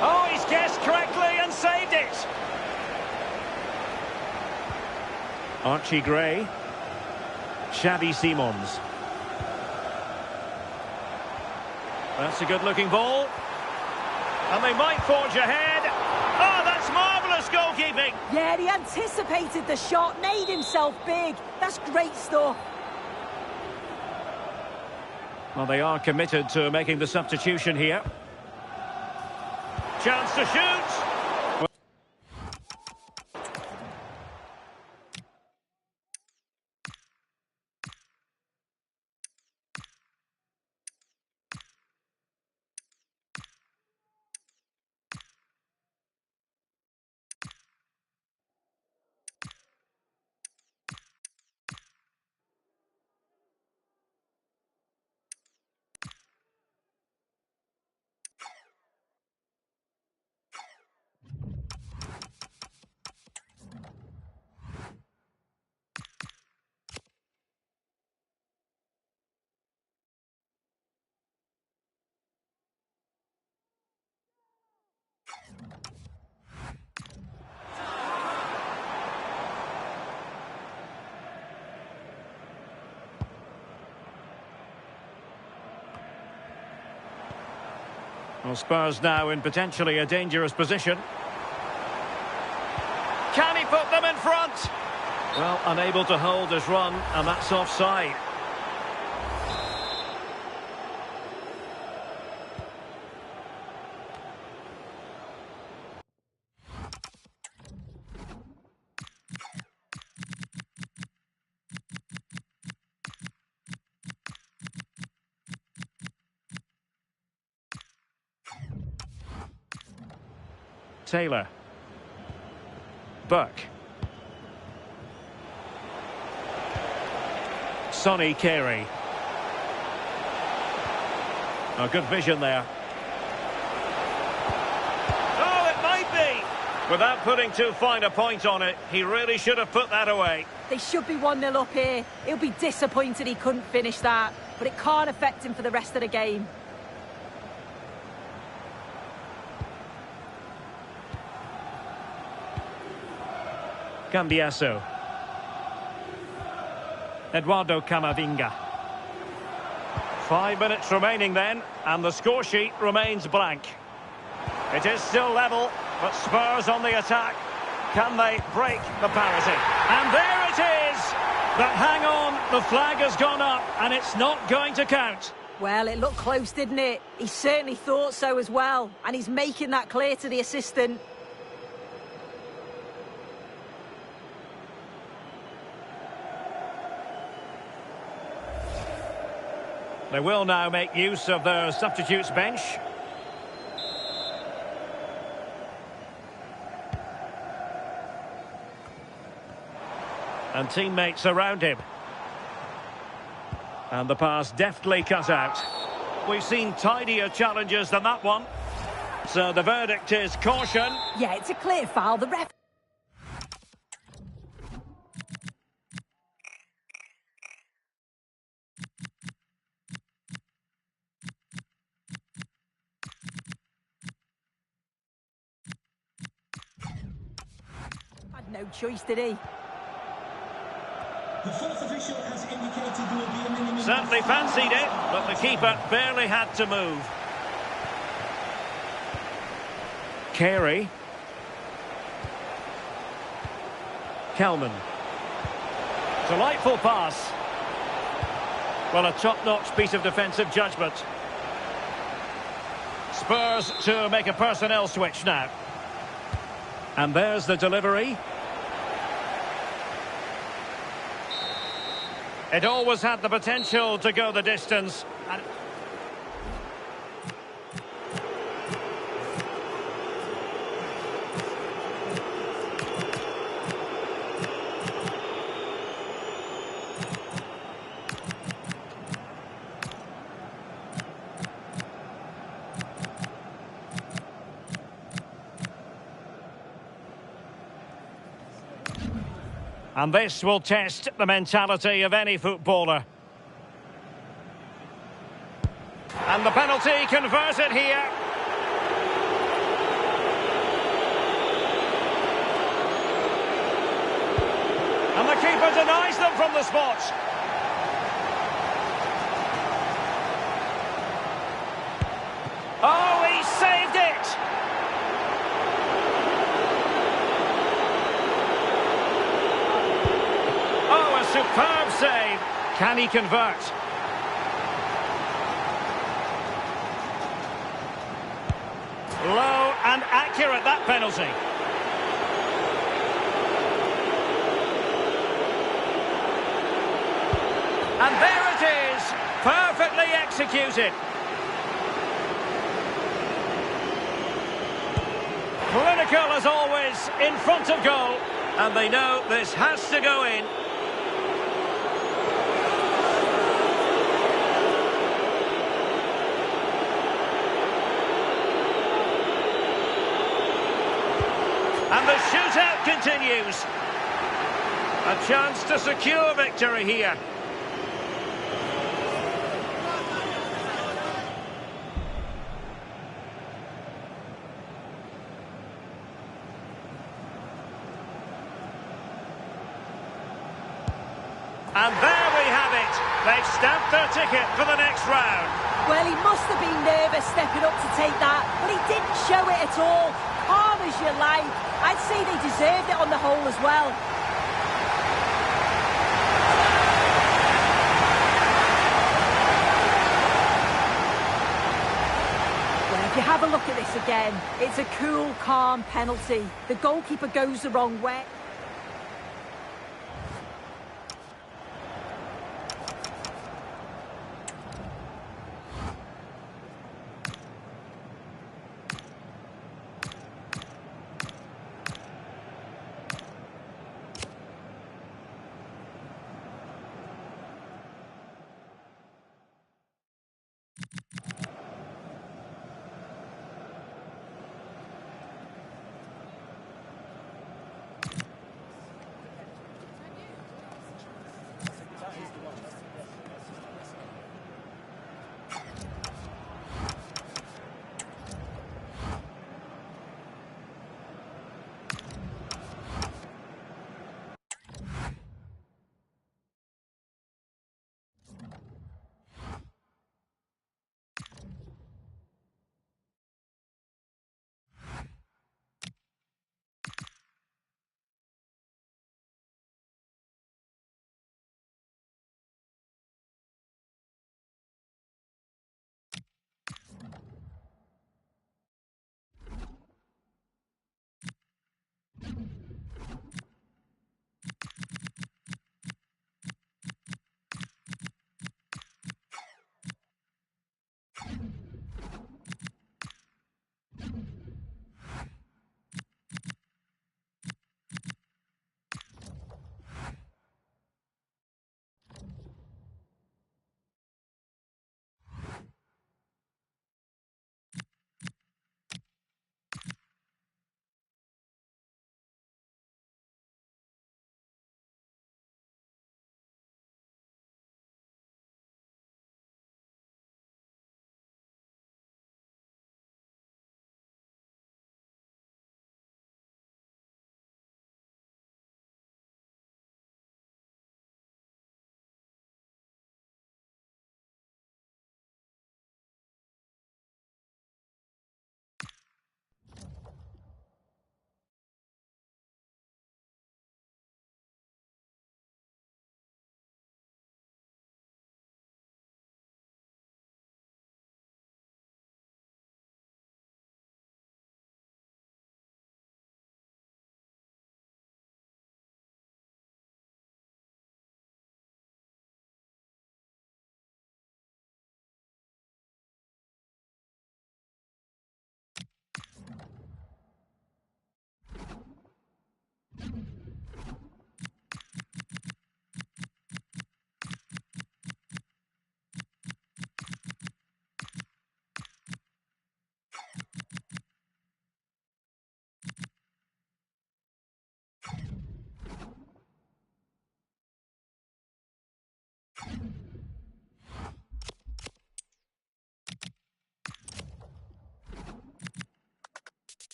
Oh, he's guessed correctly and saved it. Archie Gray. Xavi Simons. That's a good-looking ball. And they might forge ahead. Oh, that's marvellous goalkeeping. Yeah, he anticipated the shot, made himself big. That's great stuff. Well, they are committed to making the substitution here. Chance to shoot. Well, Spurs now in potentially a dangerous position. Can he put them in front? Well, unable to hold his run, and that's offside. Taylor. Burke. Sonny Carey. A good vision there. Oh, it might be! Without putting too fine a point on it, he really should have put that away. They should be 1-0 up here. He'll be disappointed he couldn't finish that, but it can't affect him for the rest of the game. Cambiaso. Eduardo Camavinga. 5 minutes remaining then, and the score sheet remains blank. It is still level, but Spurs on the attack. Can they break the parity? And there it is! But hang on, the flag has gone up, and it's not going to count. Well, it looked close, didn't it? He certainly thought so as well, and he's making that clear to the assistant. They will now make use of their substitutes bench. And teammates around him. And the pass deftly cut out. We've seen tidier challenges than that one. So the verdict is caution. Yeah, it's a clear foul. The ref... had no choice, did he? The fourth official has indicated there will be a minimum. Certainly fancied it, but the keeper barely had to move. Carey. Kelman. Delightful pass. Well, a top-notch piece of defensive judgment. Spurs to make a personnel switch now. And there's the delivery. It always had the potential to go the distance. And this will test the mentality of any footballer. And the penalty converted here. And the keeper denies them from the spot. Oh, he saved it! Oh, a superb save. Can he convert? Low and accurate, that penalty. And there it is, perfectly executed. Clinical as always, in front of goal. And they know this has to go in. And the shootout continues. A chance to secure victory here. And there we have it. They've stamped their ticket for the next round. Well, he must have been nervous stepping up to take that, but he didn't show it at all. Calm as you like. I'd say they deserved it on the whole as well. Well, if you have a look at this again, it's a cool, calm penalty. The goalkeeper goes the wrong way.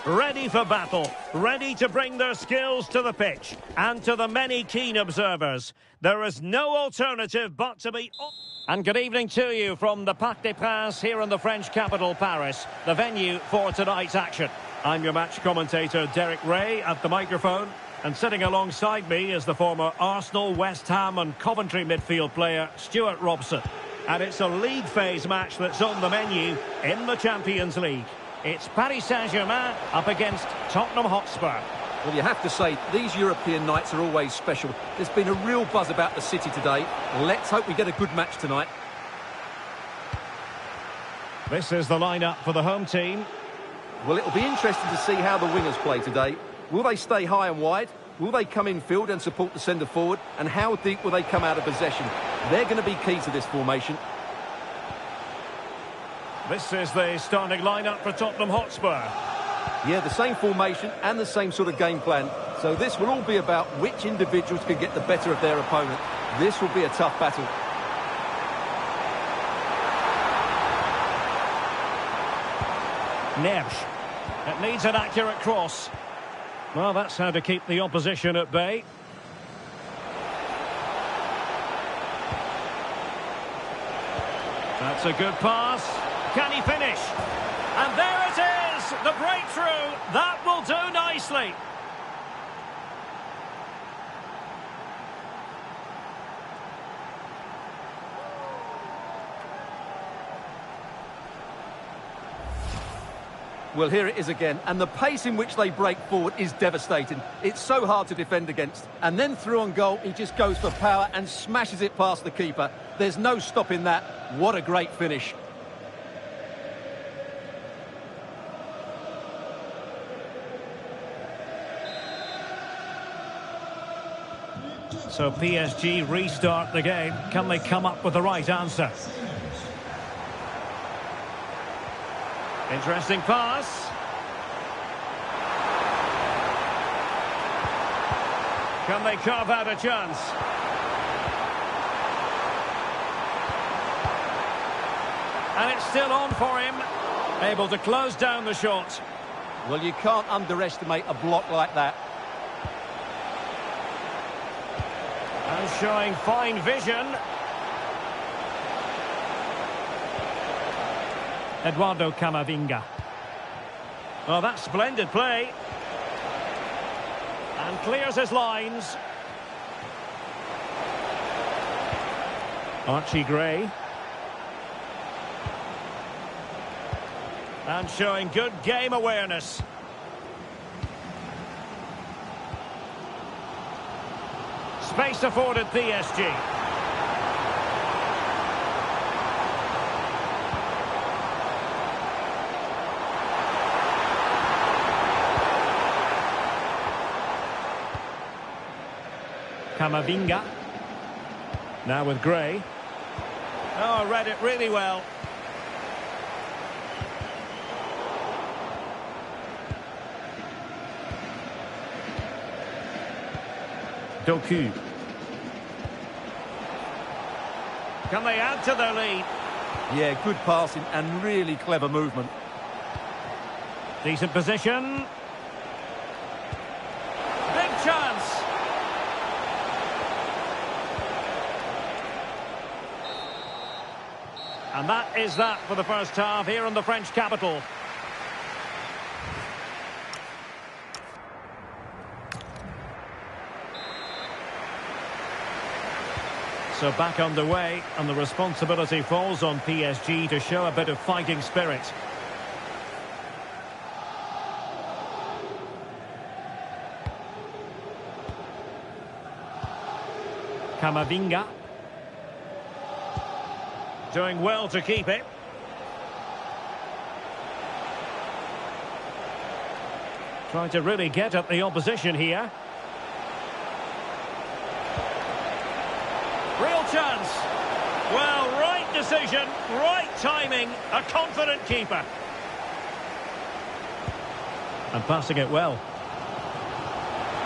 Ready for battle, ready to bring their skills to the pitch. And to the many keen observers, there is no alternative but to be... And good evening to you from the Parc des Princes here in the French capital, Paris, the venue for tonight's action. I'm your match commentator, Derek Ray, at the microphone. And sitting alongside me is the former Arsenal, West Ham and Coventry midfield player, Stuart Robson. And it's a league phase match that's on the menu in the Champions League. It's Paris Saint-Germain up against Tottenham Hotspur. Well, you have to say, these European nights are always special. There's been a real buzz about the city today. Let's hope we get a good match tonight. This is the lineup for the home team. Well, it'll be interesting to see how the wingers play today. Will they stay high and wide? Will they come in field and support the centre forward? And how deep will they come out of possession? They're going to be key to this formation. This is the starting lineup for Tottenham Hotspur. Yeah, the same formation and the same sort of game plan. So this will all be about which individuals can get the better of their opponent. This will be a tough battle. Neves. It needs an accurate cross. Well, that's how to keep the opposition at bay. That's a good pass. Can he finish? And there it is! The breakthrough! That will do nicely. Well, here it is again, and the pace in which they break forward is devastating. It's so hard to defend against. And then through on goal, he just goes for power and smashes it past the keeper. There's no stopping that. What a great finish. So PSG restart the game. Can they come up with the right answer? Interesting pass. Can they carve out a chance? And it's still on for him. Able to close down the shot. Well, you can't underestimate a block like that. And showing fine vision. Eduardo Camavinga. Oh, that's splendid play. And clears his lines. Archie Gray. And showing good game awareness. Space afforded PSG. Camavinga. Now with Gray. Oh, read it really well. Doku. Can they add to their lead? Yeah, good passing and really clever movement. Decent position. Big chance. And that is that for the first half here in the French capital. So back underway, and the responsibility falls on PSG to show a bit of fighting spirit. Camavinga. Doing well to keep it. Trying to really get at the opposition here. Real chance. Well, right decision, right timing, a confident keeper. And passing it well.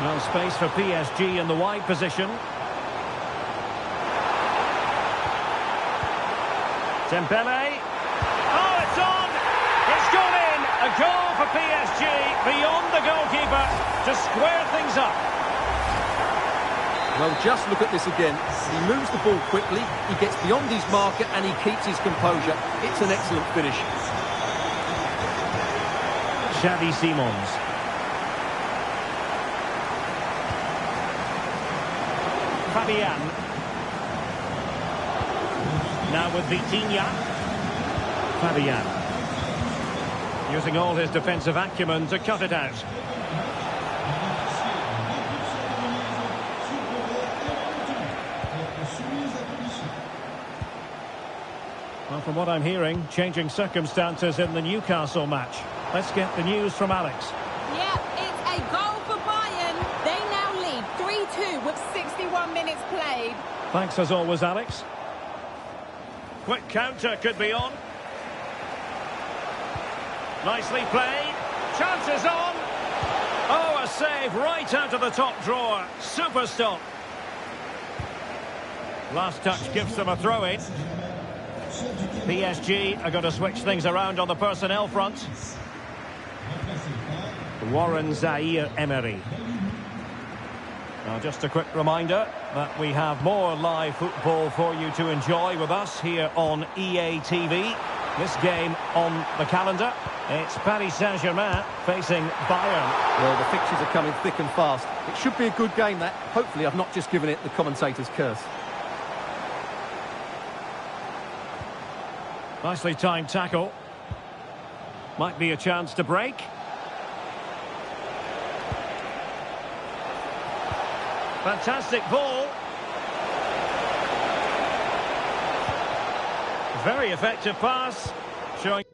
No space for PSG in the wide position. Dembele. Oh, it's on! It's gone in! A goal for PSG beyond the goalkeeper to square things up. Well, just look at this again. He moves the ball quickly, he gets beyond his marker and he keeps his composure. It's an excellent finish. Xavi Simons. Fabian. Now with Vitinha. Fabian. Using all his defensive acumen to cut it out. Well, from what I'm hearing, changing circumstances in the Newcastle match. Let's get the news from Alex. Yeah, it's a goal for Bayern. They now lead 3-2 with 61 minutes played. Thanks as always, Alex. Quick counter could be on. Nicely played. Chances on. Oh, a save right out of the top drawer. Super stop. Last touch gives them a throw-in. PSG are going to switch things around on the personnel front. Warren Zaire-Emery. Now, just a quick reminder that we have more live football for you to enjoy with us here on EA TV. This game on the calendar, it's Paris Saint-Germain facing Bayern. Well, the fixtures are coming thick and fast. It should be a good game, that. Hopefully I've not just given it the commentator's curse. Nicely timed tackle. Might be a chance to break. Fantastic ball. Very effective pass. Showing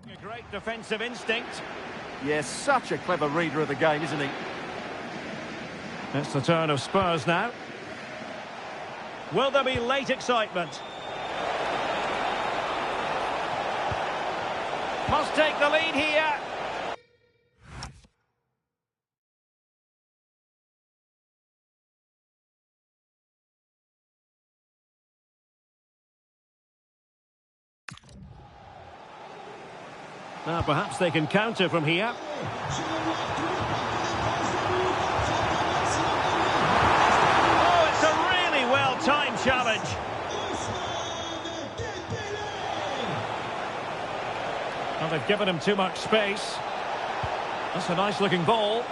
a great defensive instinct. Yes, such a clever reader of the game, isn't he? It's the turn of Spurs now. Will there be late excitement? Must take the lead here. Now perhaps they can counter from here. Oh, it's a really well-timed challenge. Well, they've given him too much space. That's a nice-looking ball.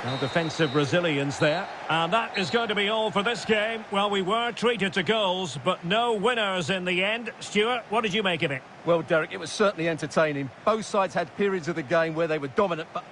Well, defensive resilience there. And that is going to be all for this game. Well, we were treated to goals, but no winners in the end. Stuart, what did you make of it? Well, Derek, it was certainly entertaining. Both sides had periods of the game where they were dominant, but...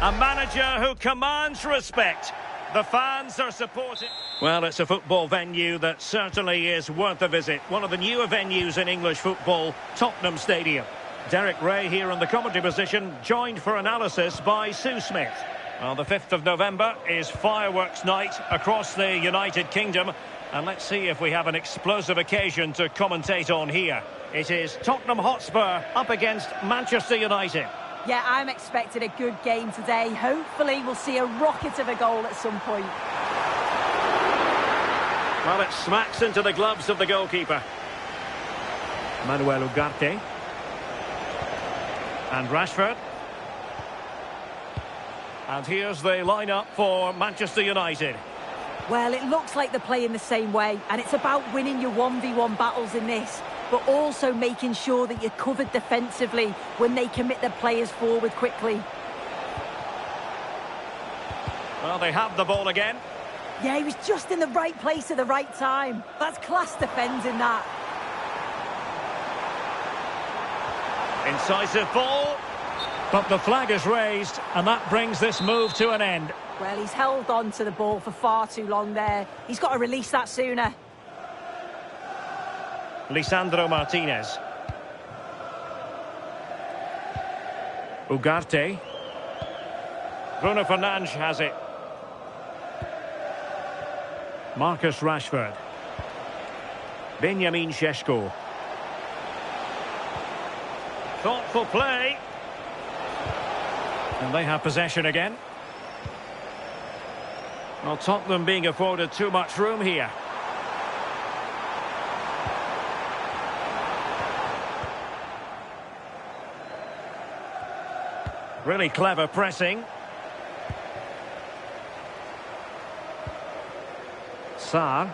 A manager who commands respect. The fans are supporting. Well, it's a football venue that certainly is worth a visit. One of the newer venues in English football, Tottenham Stadium. Derek Ray here in the commentary position, joined for analysis by Sue Smith. Well, the 5th of November is fireworks night across the United Kingdom. And let's see if we have an explosive occasion to commentate on here. It is Tottenham Hotspur up against Manchester United. Yeah, I'm expecting a good game today. Hopefully we'll see a rocket of a goal at some point. Well, it smacks into the gloves of the goalkeeper. Manuel Ugarte. And Rashford. And here's the lineup for Manchester United. Well, it looks like they're playing the same way, and it's about winning your 1v1 battles in this, but also making sure that you're covered defensively when they commit their players forward quickly. Well, they have the ball again. Yeah, he was just in the right place at the right time. That's class defending, that. Incisive ball. But the flag is raised, and that brings this move to an end. Well, he's held on to the ball for far too long there. He's got to release that sooner. Lisandro Martinez. Ugarte. Bruno Fernandes has it. Marcus Rashford. Benjamin Šeško. Thoughtful play. And they have possession again. Well, Tottenham being afforded too much room here. Really clever pressing. Sarr.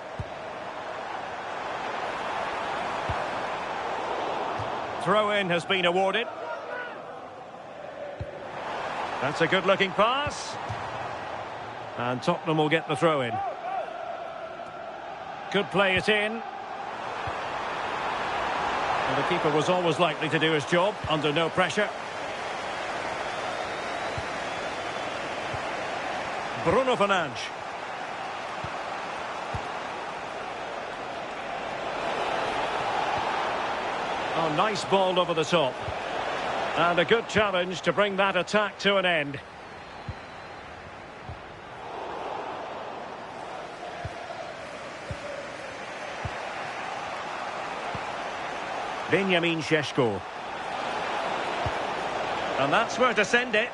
Throw-in has been awarded. That's a good-looking pass. And Tottenham will get the throw-in. Could play it in. And the keeper was always likely to do his job under no pressure. Bruno Fernandes. Oh, nice ball over the top. And a good challenge to bring that attack to an end. Benjamin Šeško. And that's where to send it.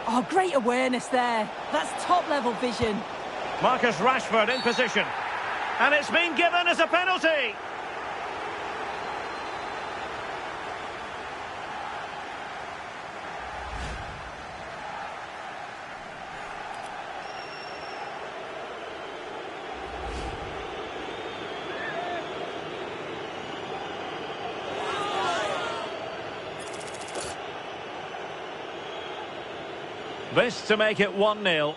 Oh, great awareness there. That's top-level vision. Marcus Rashford in position. And it's been given as a penalty. This to make it 1-0.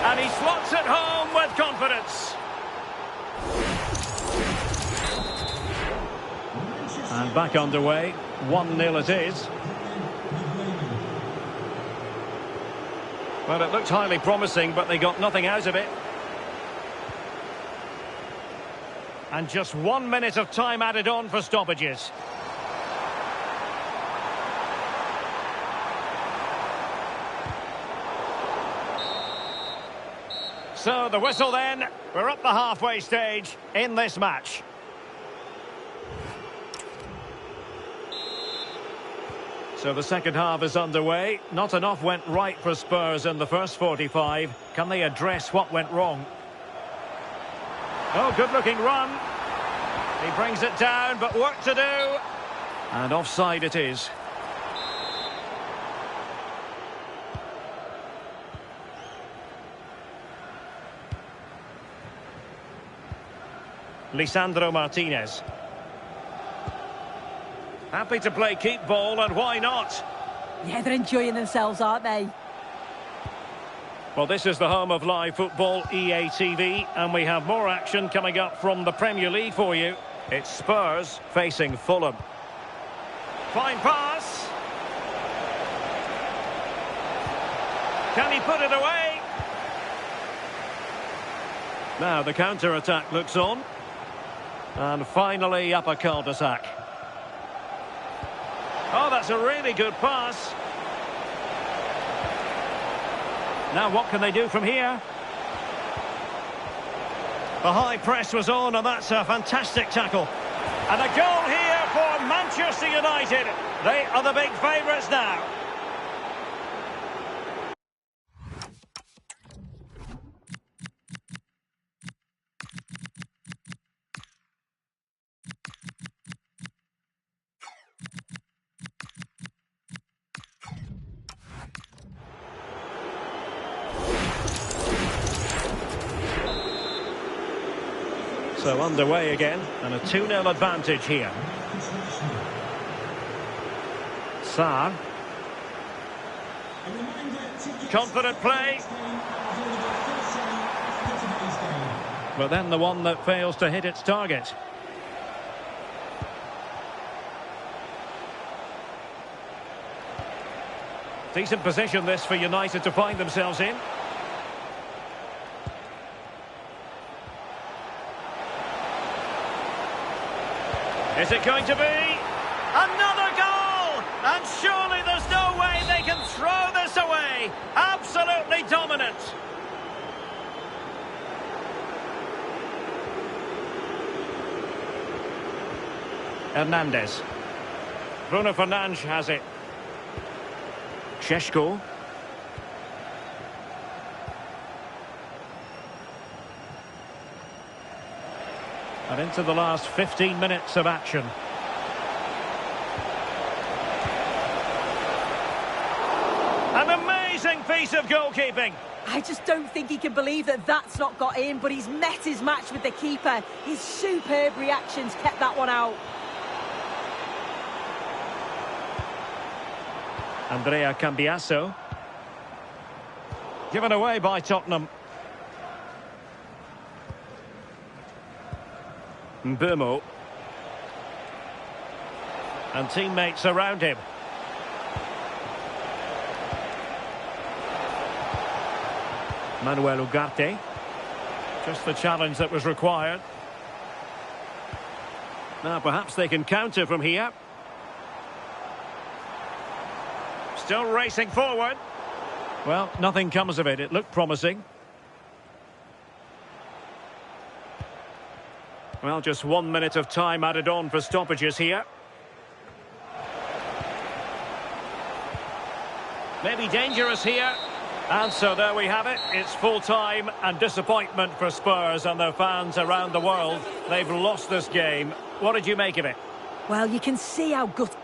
And he slots it home with confidence. And back underway. 1-0 it is. Well, it looked highly promising, but they got nothing out of it. And just 1 minute of time added on for stoppages. So the whistle then, we're up the halfway stage in this match. So the second half is underway. Not enough went right for Spurs in the first 45. Can they address what went wrong? Oh, good looking run. He brings it down, but work to do. And offside it is. Lisandro Martinez. Happy to play keep ball, and why not? Yeah, they're enjoying themselves, aren't they? Well, this is the home of live football, EA TV, and we have more action coming up from the Premier League for you. It's Spurs facing Fulham. Fine pass. Can he put it away? Now the counter-attack looks on. And finally up a cul-de-sac. Oh, that's a really good pass. Now what can they do from here? The high press was on, and that's a fantastic tackle. And a goal here for Manchester United. They are the big favourites now. So underway again, and a 2-0 advantage here. Sarr. Confident play. But then the one that fails to hit its target. Decent position this for United to find themselves in. Is it going to be another goal? And surely there's no way they can throw this away. Absolutely dominant. Hernandez. Bruno Fernandes has it. Šeško. And into the last 15 minutes of action. An amazing piece of goalkeeping. I just don't think he can believe that that's not got in, but he's met his match with the keeper. His superb reactions kept that one out. Andrea Cambiasso. Given away by Tottenham. Mbeumo. And teammates around him. Manuel Ugarte. Just the challenge that was required. Now perhaps they can counter from here. Still racing forward. Well, nothing comes of it. It looked promising. Well, just 1 minute of time added on for stoppages here. Maybe dangerous here. And so there we have it. It's full time and disappointment for Spurs and their fans around the world. They've lost this game. What did you make of it? Well, you can see how gut...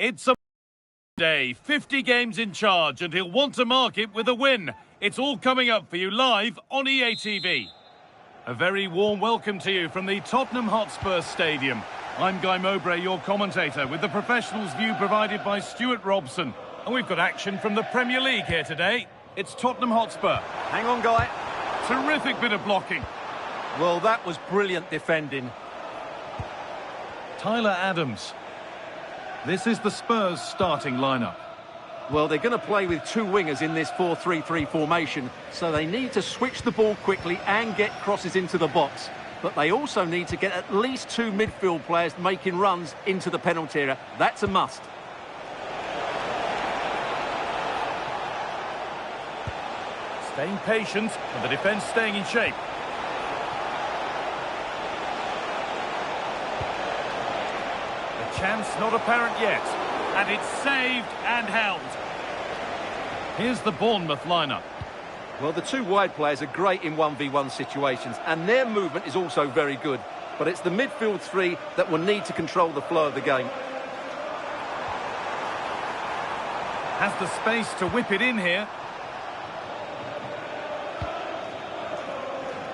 It's a day, 50 games in charge, and he'll want to mark it with a win. It's all coming up for you live on EA TV. A very warm welcome to you from the Tottenham Hotspur Stadium. I'm Guy Mowbray, your commentator, with the professionals' view provided by Stuart Robson. And we've got action from the Premier League here today. It's Tottenham Hotspur. Hang on, Guy. Terrific bit of blocking. Well, that was brilliant defending. Tyler Adams. This is the Spurs starting lineup. Well, they're going to play with two wingers in this 4-3-3 formation, so they need to switch the ball quickly and get crosses into the box. But they also need to get at least two midfield players making runs into the penalty area. That's a must. Staying patient, and the defence staying in shape. Chance not apparent yet, and it's saved and held. Here's the Bournemouth lineup. Well, the two wide players are great in 1v1 situations, and their movement is also very good. But it's the midfield three that will need to control the flow of the game. Has the space to whip it in here.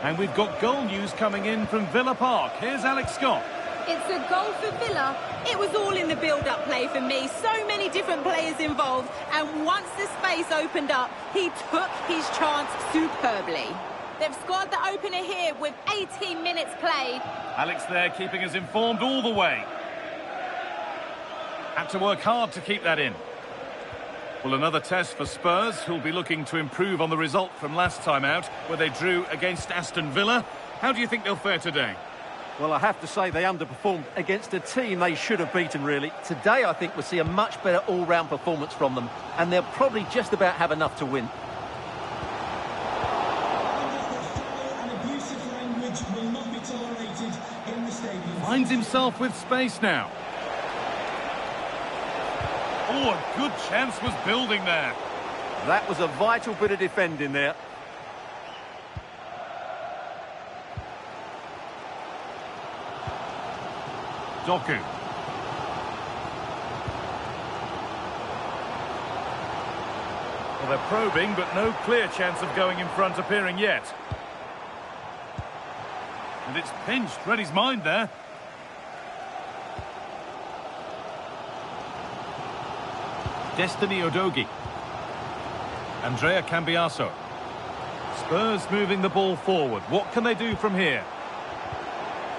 And we've got goal news coming in from Villa Park. Here's Alex Scott. It's a goal for Villa. It was all in the build-up play for me. So many different players involved. And once the space opened up, he took his chance superbly. They've scored the opener here with 18 minutes played. Alex there keeping us informed all the way. Had to work hard to keep that in. Well, another test for Spurs, who'll be looking to improve on the result from last time out, where they drew against Aston Villa. How do you think they'll fare today? Well, I have to say they underperformed against a team they should have beaten, really. Today, I think we'll see a much better all-round performance from them, and they'll probably just about have enough to win. And abusive language will not be tolerated in the stadium. Finds himself with space now. Oh, a good chance was building there. That was a vital bit of defending there. Doku. Well, they're probing, but no clear chance of going in front appearing yet. And it's pinched. Read his mind there. Destiny Udogie. Andrea Cambiaso. Spurs moving the ball forward. What can they do from here?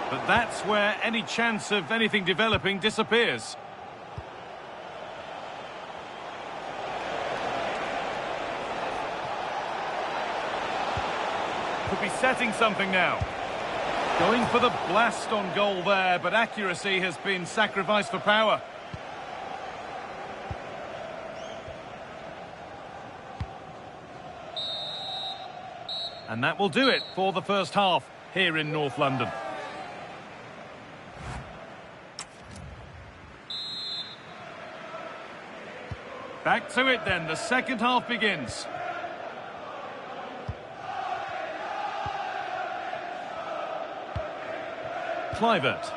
But that's where any chance of anything developing disappears. Could be setting something now. Going for the blast on goal there, but accuracy has been sacrificed for power. And that will do it for the first half here in North London. Back to it then, the second half begins. Kluivert.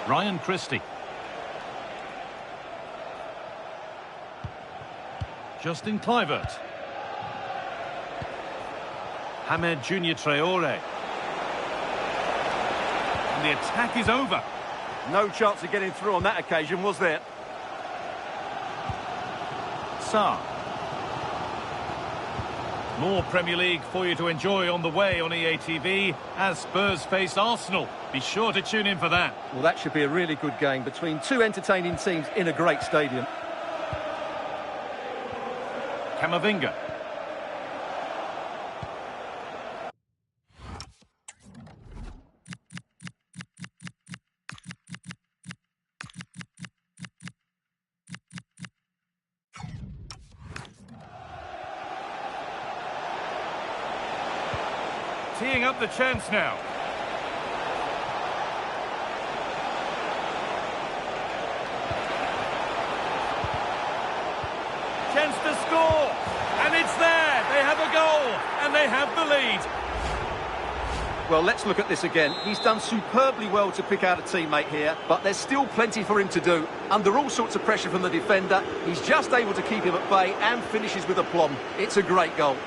Ryan Christie. Justin Kluivert. Hamed Junior Traore. And the attack is over. No chance of getting through on that occasion, was there? Sarr. More Premier League for you to enjoy on the way on EA TV as Spurs face Arsenal. Be sure to tune in for that. Well, that should be a really good game between two entertaining teams in a great stadium. Camavinga. Teeing up the chance now. Chance to score, and it's there. They have a goal, and they have the lead. Well, let's look at this again. He's done superbly well to pick out a teammate here, but there's still plenty for him to do. Under all sorts of pressure from the defender, he's just able to keep him at bay and finishes with aplomb. It's a great goal.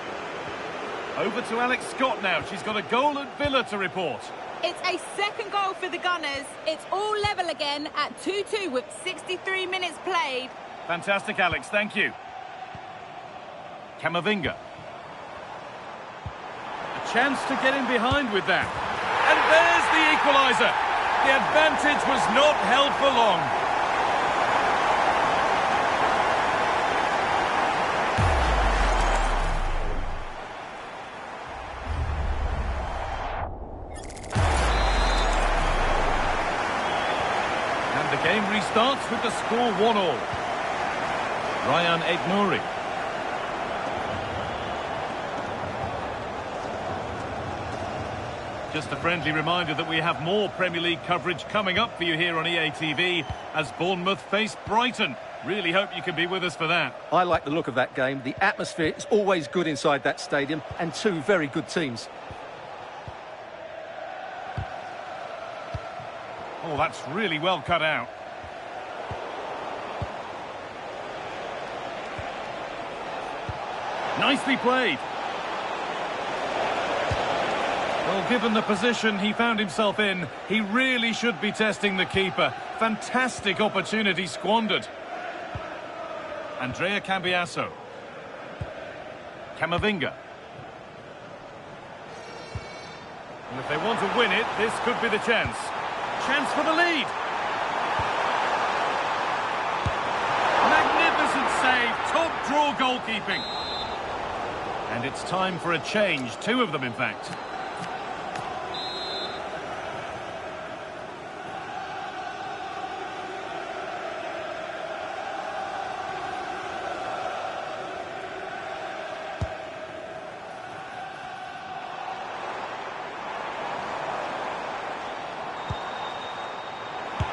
Over to Alex Scott now. She's got a goal at Villa to report. It's a second goal for the Gunners. It's all level again at 2-2 with 63 minutes played. Fantastic, Alex. Thank you. Camavinga. A chance to get in behind with that. And there's the equaliser. The advantage was not held for long. And the game restarts with the score 1-1. Ryan Aït-Nouri. Just a friendly reminder that we have more Premier League coverage coming up for you here on EA TV as Bournemouth face Brighton. Really hope you can be with us for that. I like the look of that game. The atmosphere is always good inside that stadium, and two very good teams. Oh, that's really well cut out. Nicely played. Well, given the position he found himself in, he really should be testing the keeper. Fantastic opportunity squandered. Andrea Cambiasso. Camavinga. And if they want to win it, this could be the chance. Chance for the lead. Magnificent save. Top draw goalkeeping. And it's time for a change. Two of them, in fact.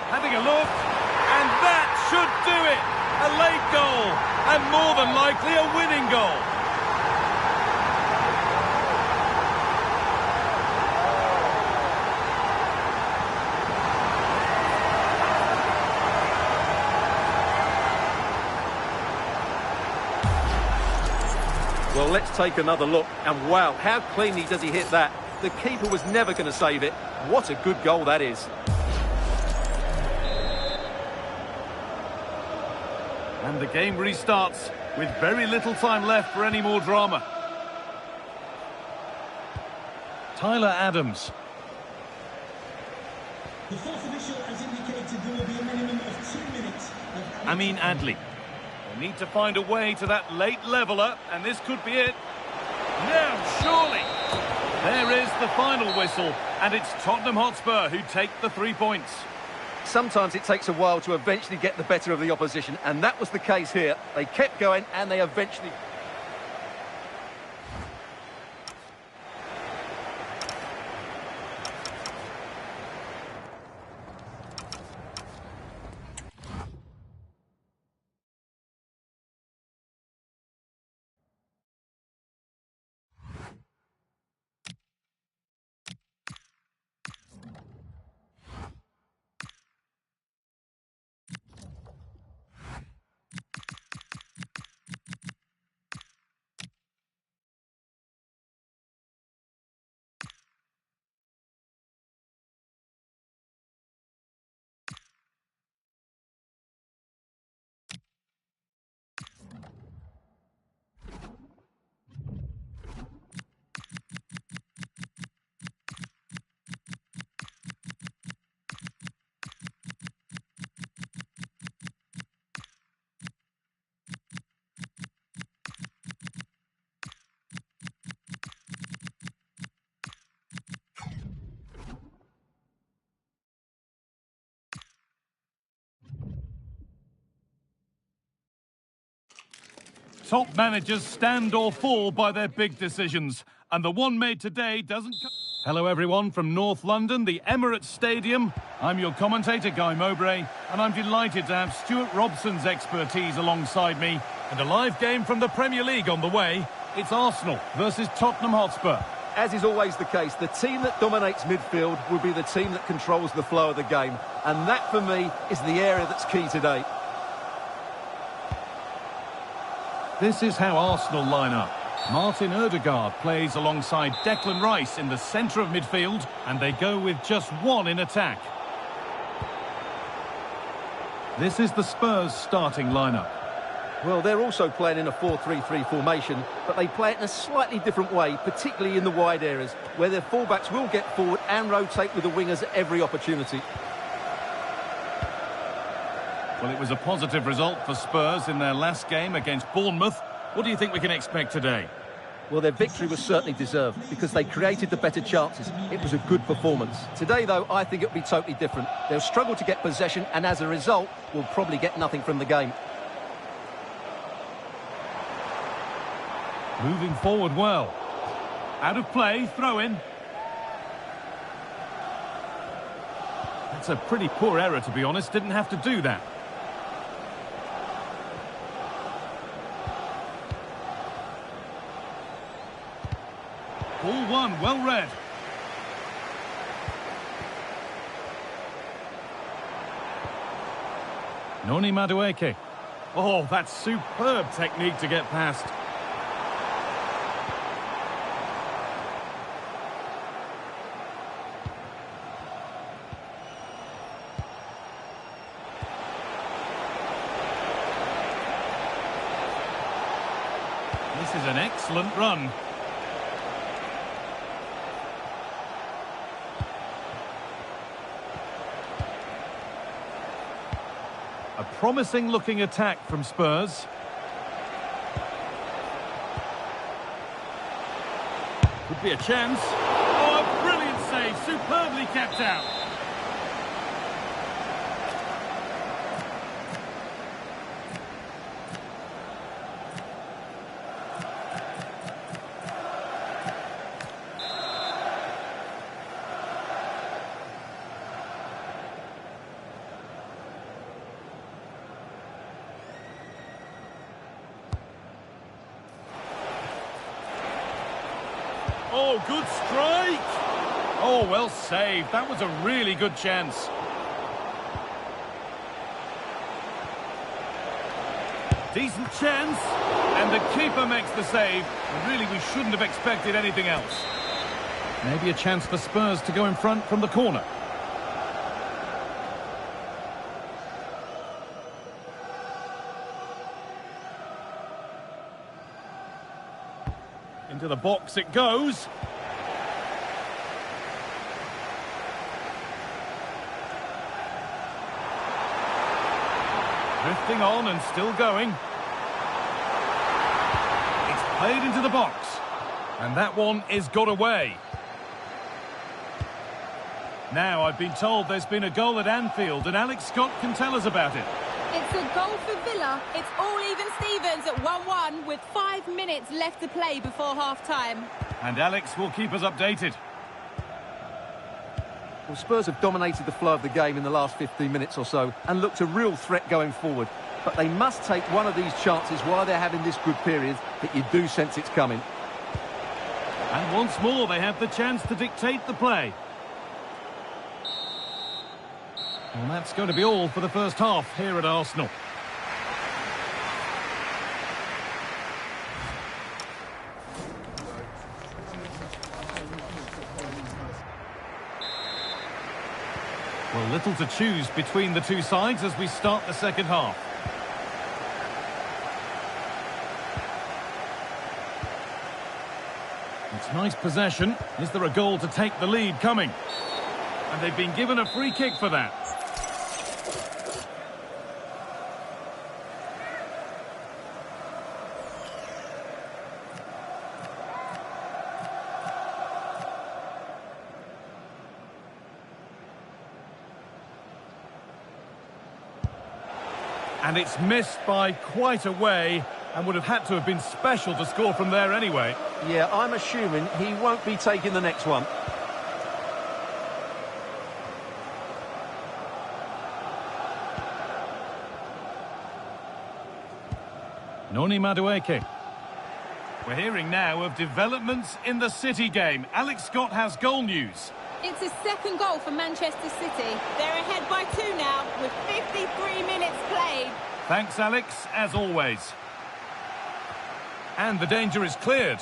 Having a look, and that should do it. A late goal, and more than likely a winning goal. Well, let's take another look, and wow, how cleanly does he hit that? The keeper was never going to save it. What a good goal that is. And the game restarts with very little time left for any more drama. Tyler Adams. The fourth official has indicated there will be a minimum of 2 minutes. Amin Adli. They need to find a way to that late leveller, and this could be it. Now, surely. There is the final whistle, and it's Tottenham Hotspur who take the 3 points. Sometimes it takes a while to eventually get the better of the opposition, and that was the case here. They kept going, and they eventually... Top managers stand or fall by their big decisions, and the one made today doesn't... Hello everyone from North London, the Emirates Stadium. I'm your commentator, Guy Mowbray, and I'm delighted to have Stuart Robson's expertise alongside me, and a live game from the Premier League on the way. It's Arsenal versus Tottenham Hotspur. As is always the case, the team that dominates midfield will be the team that controls the flow of the game. And that, for me, is the area that's key today. This is how Arsenal line up. Martin Ødegaard plays alongside Declan Rice in the centre of midfield, and they go with just one in attack. This is the Spurs starting lineup. Well, they're also playing in a 4-3-3 formation, but they play it in a slightly different way, particularly in the wide areas, where their fullbacks will get forward and rotate with the wingers at every opportunity. Well, it was a positive result for Spurs in their last game against Bournemouth. What do you think we can expect today? Well, their victory was certainly deserved because they created the better chances. It was a good performance. Today, though, I think it'll be totally different. They'll struggle to get possession, and as a result, will probably get nothing from the game. Moving forward well. Out of play, throw in. That's a pretty poor error, to be honest. Didn't have to do that. Ball one, well read. Noni Madueke. Oh, that's superb technique to get past. This is an excellent run. A promising looking attack from Spurs. Could be a chance. Oh, a brilliant save, superbly kept out. Oh, good strike! Oh, well saved. That was a really good chance. Decent chance. And the keeper makes the save. And really, we shouldn't have expected anything else. Maybe a chance for Spurs to go in front from the corner. Into the box it goes. Drifting on and still going. It's played into the box. And that one is got away. Now, I've been told there's been a goal at Anfield, and Alex Scott can tell us about it. It's a goal for Villa. It's all even Stevens at 1-1 with 5 minutes left to play before half-time. And Alex will keep us updated. Well, Spurs have dominated the flow of the game in the last 15 minutes or so and looked a real threat going forward. But they must take one of these chances while they're having this good period that you do sense it's coming. And once more, they have the chance to dictate the play. And that's going to be all for the first half here at Arsenal. Well, little to choose between the two sides as we start the second half. It's nice possession. Is there a goal to take the lead coming? And they've been given a free kick for that. And it's missed by quite a way and would have had to have been special to score from there anyway. Yeah, I'm assuming he won't be taking the next one. Noni Madueke. We're hearing now of developments in the City game. Alex Scott has goal news. It's a second goal for Manchester City. They're ahead by 2 now with 53 minutes played. Thanks, Alex, as always. And the danger is cleared.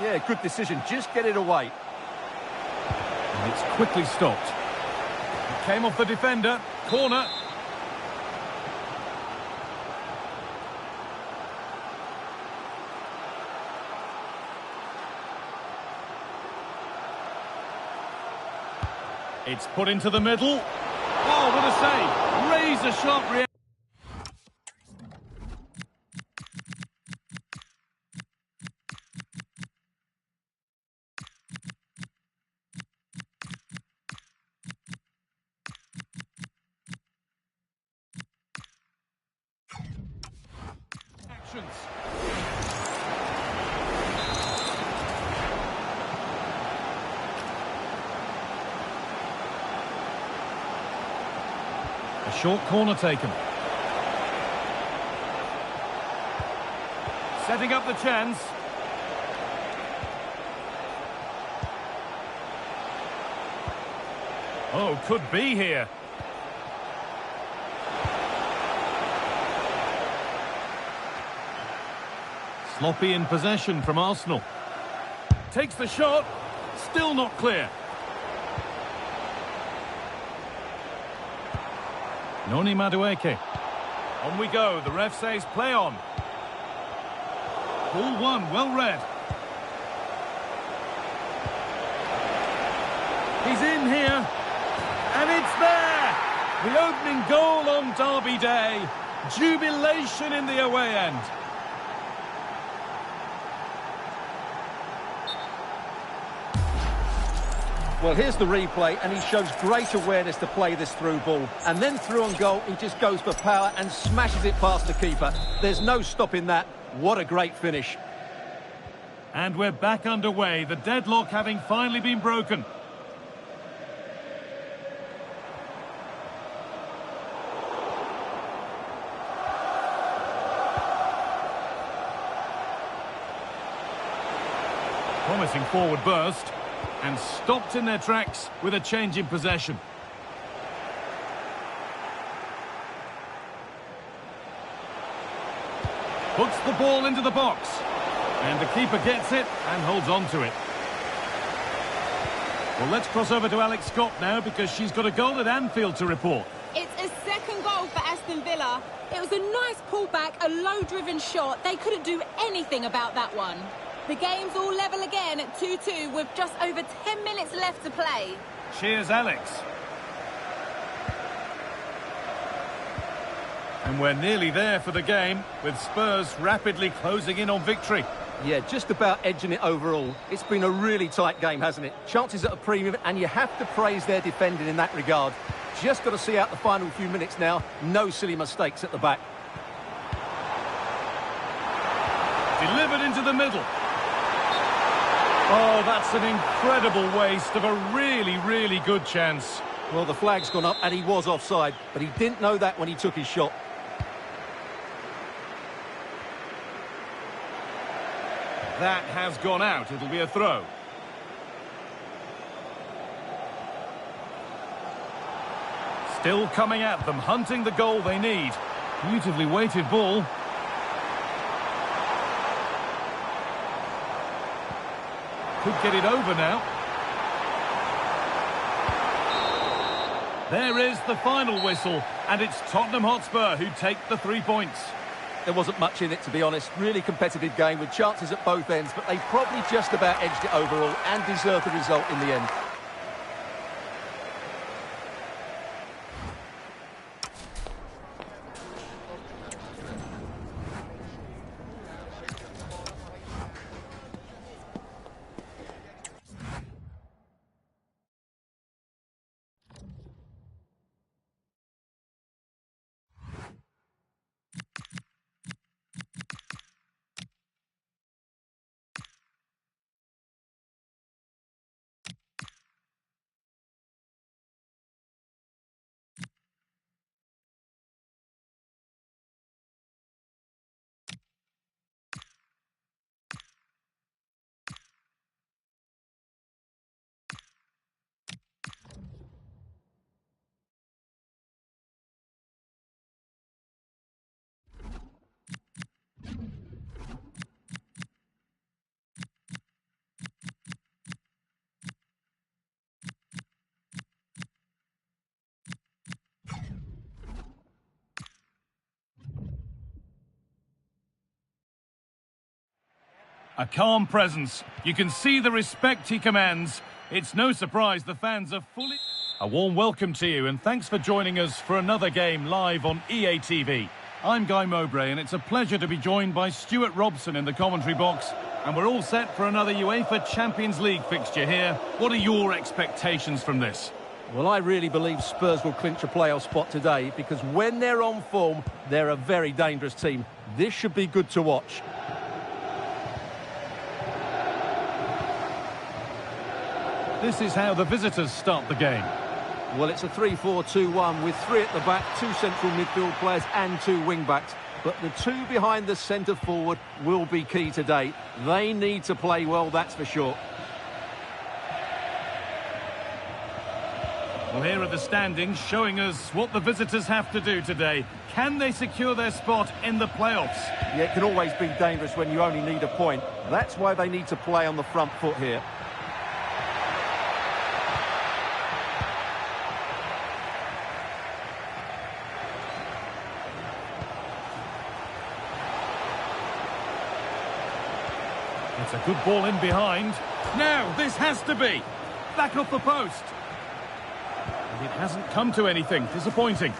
Yeah, good decision. Just get it away. And it's quickly stopped. It came off the defender. Corner. It's put into the middle. Oh, what a save. Razor-sharp reaction. A short corner taken. Setting up the chance. Oh, could be here. Sloppy in possession from Arsenal. Takes the shot. Still not clear. Noni Madueke. On we go. The ref says play on. Ball one, well read. He's in here. And it's there! The opening goal on Derby Day. Jubilation in the away end. Well, here's the replay, and he shows great awareness to play this through ball. And then through on goal, he just goes for power and smashes it past the keeper. There's no stopping that. What a great finish. And we're back underway, the deadlock having finally been broken. Promising forward burst. And stopped in their tracks with a change in possession. Puts the ball into the box. And the keeper gets it and holds on to it. Well, let's cross over to Alex Scott now because she's got a goal at Anfield to report. It's a second goal for Aston Villa. It was a nice pullback, a low-driven shot. They couldn't do anything about that one. The game's all level again at 2-2 with just over 10 minutes left to play. Cheers, Alex. And we're nearly there for the game, with Spurs rapidly closing in on victory. Yeah, just about edging it overall. It's been a really tight game, hasn't it? Chances at a premium, and you have to praise their defending in that regard. Just got to see out the final few minutes now. No silly mistakes at the back. Delivered into the middle. Oh, that's an incredible waste of a really, really good chance. Well, the flag's gone up and he was offside, but he didn't know that when he took his shot. That has gone out. It'll be a throw. Still coming at them, hunting the goal they need. Beautifully weighted ball. Could get it over now. There is the final whistle, and it's Tottenham Hotspur who take the 3 points. There wasn't much in it, to be honest. Really competitive game with chances at both ends, but they probably just about edged it overall and deserved the result in the end. A calm presence. You can see the respect he commands. It's no surprise the fans are fully... A warm welcome to you and thanks for joining us for another game live on EA TV. I'm Guy Mowbray and it's a pleasure to be joined by Stuart Robson in the commentary box. And we're all set for another UEFA Champions League fixture here. What are your expectations from this? Well, I really believe Spurs will clinch a playoff spot today because when they're on form, they're a very dangerous team. This should be good to watch. This is how the visitors start the game. Well, it's a 3-4-2-1 with 3 at the back, 2 central midfield players and 2 wing-backs. But the 2 behind the centre forward will be key today. They need to play well, that's for sure. Well, here are the standings showing us what the visitors have to do today. Can they secure their spot in the playoffs? Yeah, it can always be dangerous when you only need a point. That's why they need to play on the front foot here. It's a good ball in behind. Now, this has to be. Back off the post. And it hasn't come to anything. Disappointing.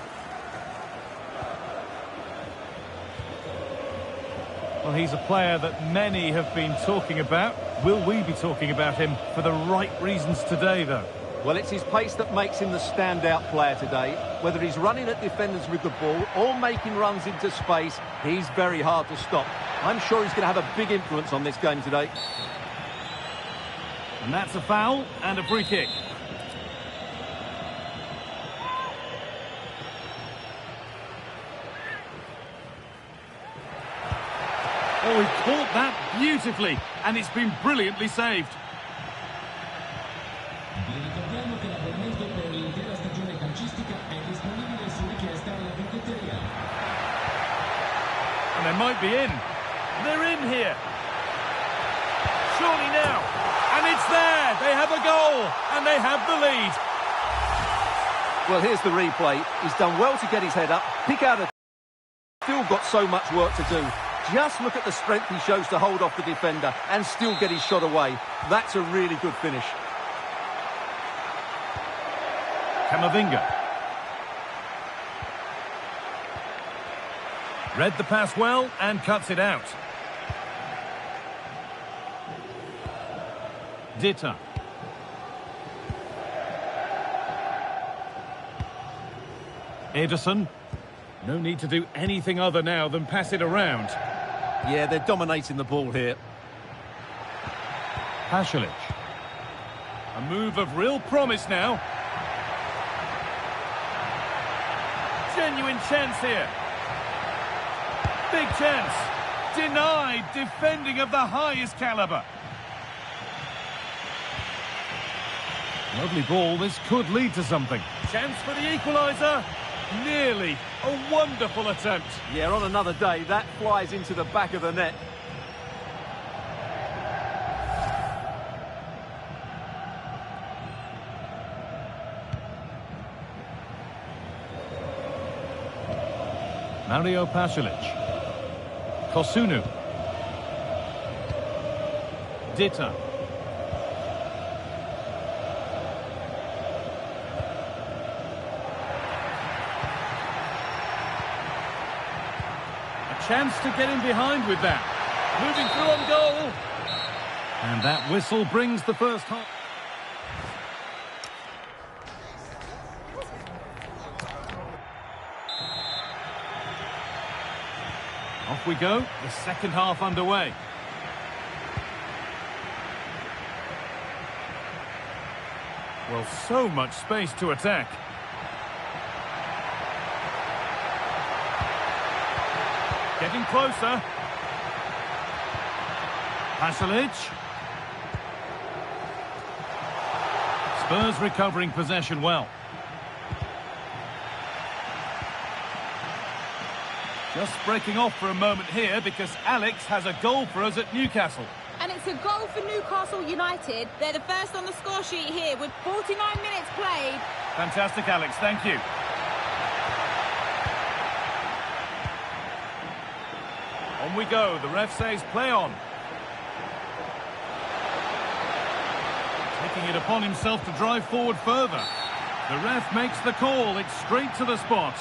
Well, he's a player that many have been talking about. Will we be talking about him for the right reasons today, though? Well, it's his pace that makes him the standout player today. Whether he's running at defenders with the ball or making runs into space, he's very hard to stop. I'm sure he's going to have a big influence on this game today. And that's a foul and a free kick. Oh, he caught that beautifully, and it's been brilliantly saved. And they might be in. They're in here. Surely now. And it's there. They have a goal. And they have the lead. Well, here's the replay. He's done well to get his head up, pick out a... Still got so much work to do. Just look at the strength he shows to hold off the defender and still get his shot away. That's a really good finish. Camavinga. Read the pass well and cuts it out. Ditta. Ederson. No need to do anything other now than pass it around. Yeah, they're dominating the ball here. Pasalic. A move of real promise now. Genuine chance here. Big chance. Denied. Defending of the highest calibre. Lovely ball. This could lead to something. Chance for the equaliser. Nearly. A wonderful attempt. Yeah, on another day, that flies into the back of the net. Mario Pasalic. Kosunu. Ditta. A chance to get in behind with that. Moving through on goal. And that whistle brings the first half. Off we go, the second half underway. Well, so much space to attack. Getting closer. Pasalic. Spurs recovering possession well. Just breaking off for a moment here because Alex has a goal for us at Newcastle. And it's a goal for Newcastle United. They're the first on the score sheet here with 49 minutes played. Fantastic, Alex. Thank you. On we go. The ref says play on. taking it upon himself to drive forward further. The ref makes the call. It's straight to the spot.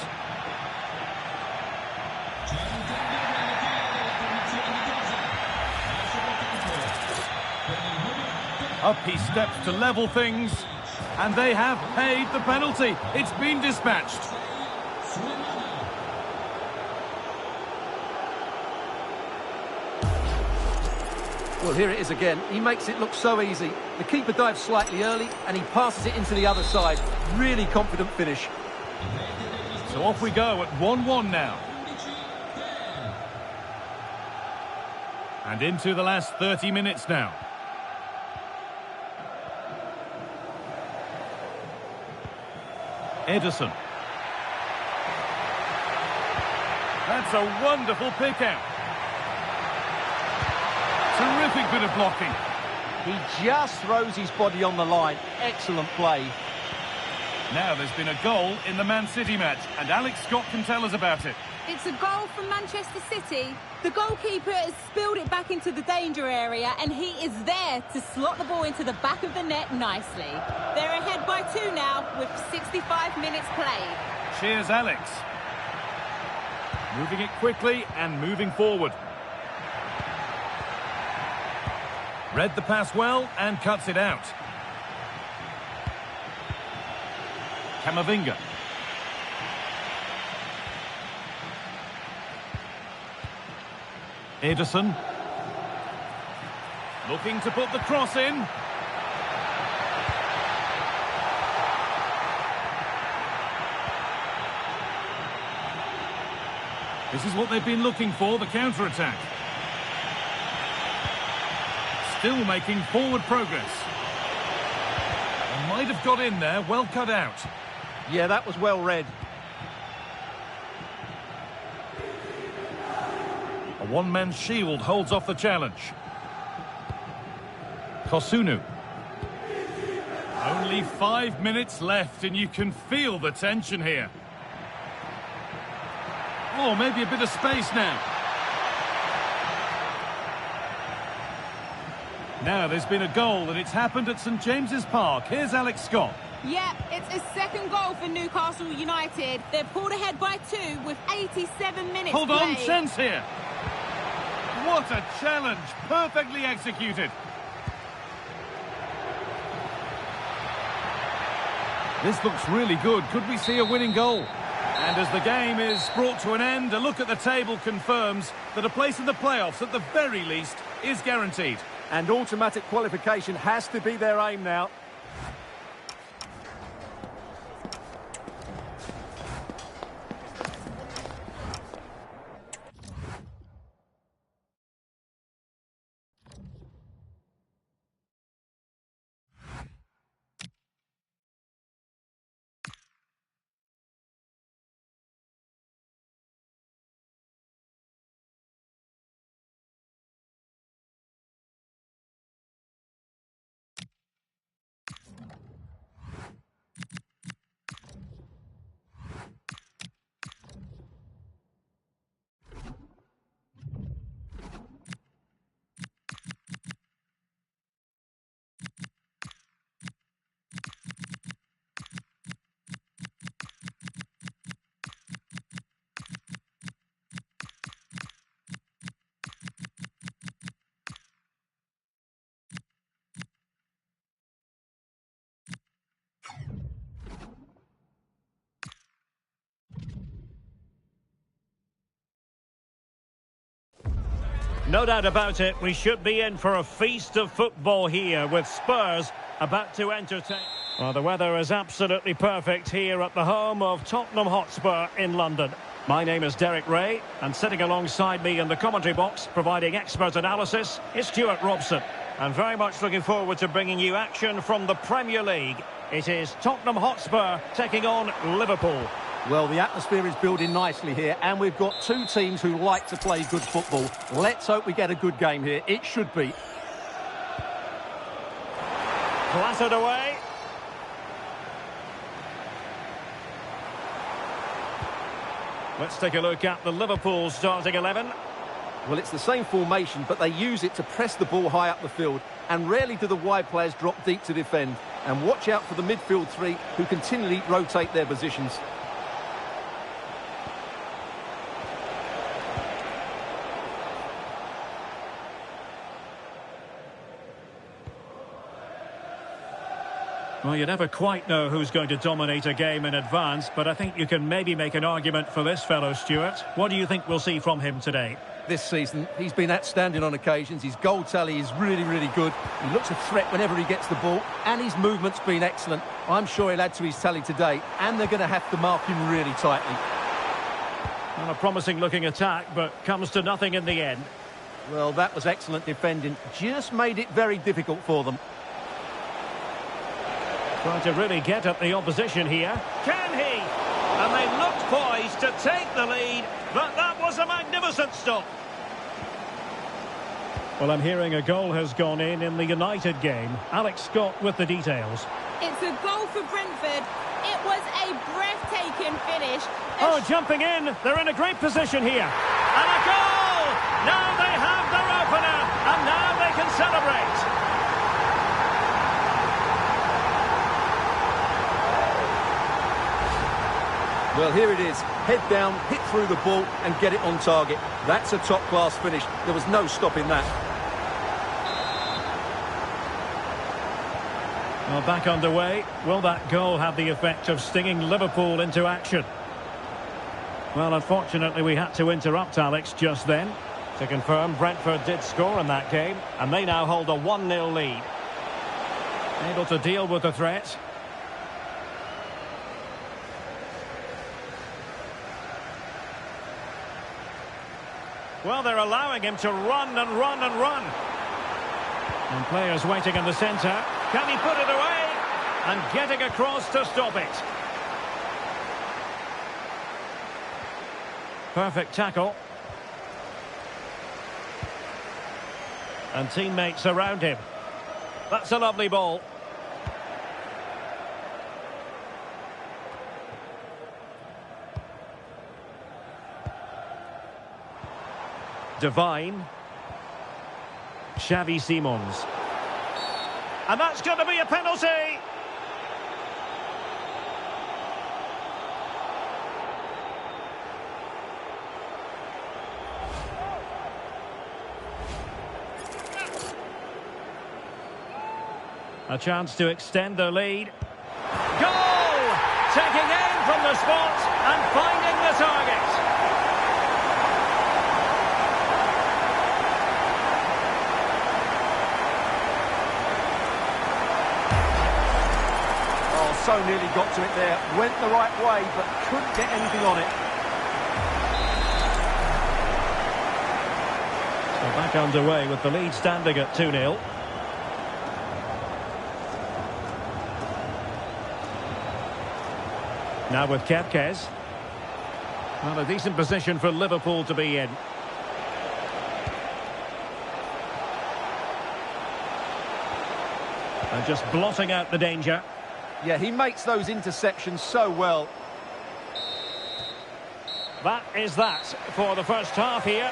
Up he steps to level things, and they have paid the penalty. It's been dispatched. Well, here it is again. He makes it look so easy. The keeper dives slightly early, and he passes it into the other side. Really confident finish. So off we go at 1-1 now. And into the last 30 minutes now. Ederson. That's a wonderful pick out. Terrific bit of blocking. He just throws his body on the line. Excellent play. Now there's been a goal in the Man City match, and Alex Scott can tell us about it. It's a goal from Manchester City. The goalkeeper has spilled it back into the danger area, and he is there to slot the ball into the back of the net nicely. They're ahead by 2 now with 65 minutes played. Cheers, Alex. Moving it quickly and moving forward. Read the pass well and cuts it out. Camavinga. Ederson. Looking to put the cross in. This is what they've been looking for, the counter-attack. Still making forward progress. Might have got in there, well cut out. Yeah, that was well read. A one-man shield holds off the challenge. Kosunu. Only 5 minutes left and you can feel the tension here. Oh, maybe a bit of space now. Now there's been a goal and it's happened at St James's Park. Here's Alex Scott. Yep, it's a second goal for Newcastle United. They're pulled ahead by 2 with 87 minutes Hold on, played. chance here. What a challenge, perfectly executed. This looks really good. Could we see a winning goal? And as the game is brought to an end, a look at the table confirms that a place in the playoffs, at the very least, is guaranteed. And automatic qualification has to be their aim now. No doubt about it, we should be in for a feast of football here with Spurs about to entertain. Well, the weather is absolutely perfect here at the home of Tottenham Hotspur in London. My name is Derek Ray, and sitting alongside me in the commentary box, providing expert analysis, is Stuart Robson. And very much looking forward to bringing you action from the Premier League. It is Tottenham Hotspur taking on Liverpool. Well, the atmosphere is building nicely here, and we've got two teams who like to play good football. Let's hope we get a good game here. It should be. Clattered away. Let's take a look at the Liverpool starting 11. Well, it's the same formation, but they use it to press the ball high up the field, and rarely do the wide players drop deep to defend. And watch out for the midfield three, who continually rotate their positions. Well, you never quite know who's going to dominate a game in advance, but I think you can maybe make an argument for this fellow, Stuart. What do you think we'll see from him today? This season, he's been outstanding on occasions. His goal tally is really, really good. He looks a threat whenever he gets the ball, and his movement's been excellent. I'm sure he'll add to his tally today, and they're going to have to mark him really tightly. Well, a promising-looking attack, but comes to nothing in the end. Well, that was excellent defending. Just made it very difficult for them. Trying to really get at the opposition here. Can he? And they looked poised to take the lead, but that was a magnificent stop. Well, I'm hearing a goal has gone in the United game. Alex Scott with the details. It's a goal for Brentford. It was a breathtaking finish. Oh, jumping in. They're in a great position here. And a goal! Now they have their opener, and now they can celebrate. Well, here it is. Head down, hit through the ball and get it on target. That's a top-class finish. There was no stopping that. Well, back underway. Will that goal have the effect of stinging Liverpool into action? Well, unfortunately, we had to interrupt Alex just then. To confirm, Brentford did score in that game, and they now hold a 1-0 lead. Able to deal with the threat. Well, they're allowing him to run and run and run. And players waiting in the centre. Can he put it away? And getting across to stop it. Perfect tackle. And teammates around him. That's a lovely ball. Divine. Xavi Simons. And that's going to be a penalty. A chance to extend their lead. Goal! Taking aim from the spot and finding the target. So nearly got to it there. Went the right way, but couldn't get anything on it. So back underway with the lead standing at 2-0. Now with Kepkes. Well, a decent position for Liverpool to be in. And just blotting out the danger. Yeah, he makes those interceptions so well. That is that for the first half here.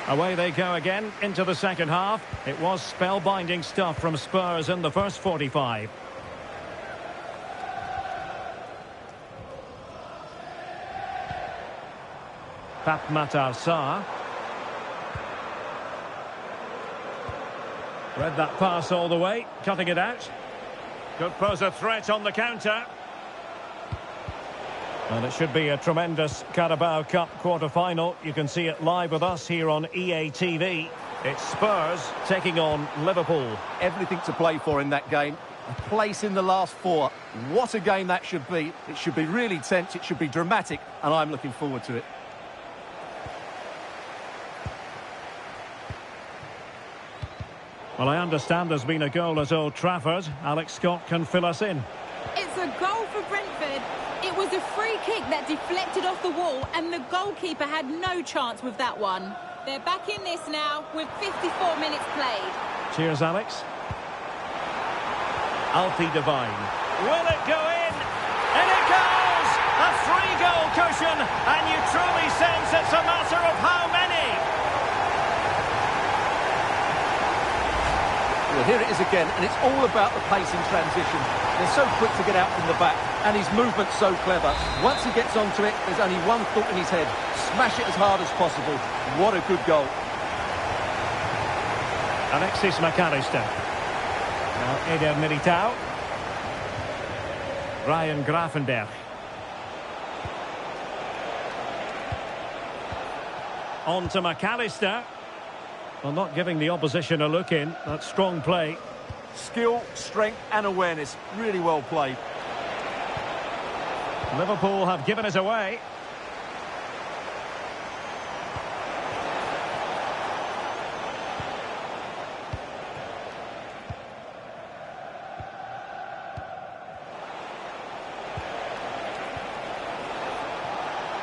Away they go again into the second half. It was spellbinding stuff from Spurs in the first 45. Matar Sarr. Read that pass all the way, cutting it out. Could pose a threat on the counter. And it should be a tremendous Carabao Cup quarter-final. You can see it live with us here on EA TV. It's Spurs taking on Liverpool. Everything to play for in that game. A place in the last four. What a game that should be. It should be really tense, it should be dramatic, and I'm looking forward to it. Well, I understand there's been a goal at Old Trafford. Alex Scott can fill us in. It's a goal for Brentford. It was a free kick that deflected off the wall, and the goalkeeper had no chance with that one. They're back in this now with 54 minutes played. Cheers, Alex. Alfie Devine. Will it go in? And it goes! A 3-goal cushion, and you truly sense it's a matter of how many. Well, here it is again, and it's all about the pace in transition. They're so quick to get out from the back, and his movement's so clever. Once he gets onto it, there's only one thought in his head. Smash it as hard as possible. What a good goal. Alexis McAllister. Now Eder Militao. Ryan Gravenberch. On to McAllister. Well, not giving the opposition a look in. That's strong play. Skill, strength and awareness. Really well played. Liverpool have given it away.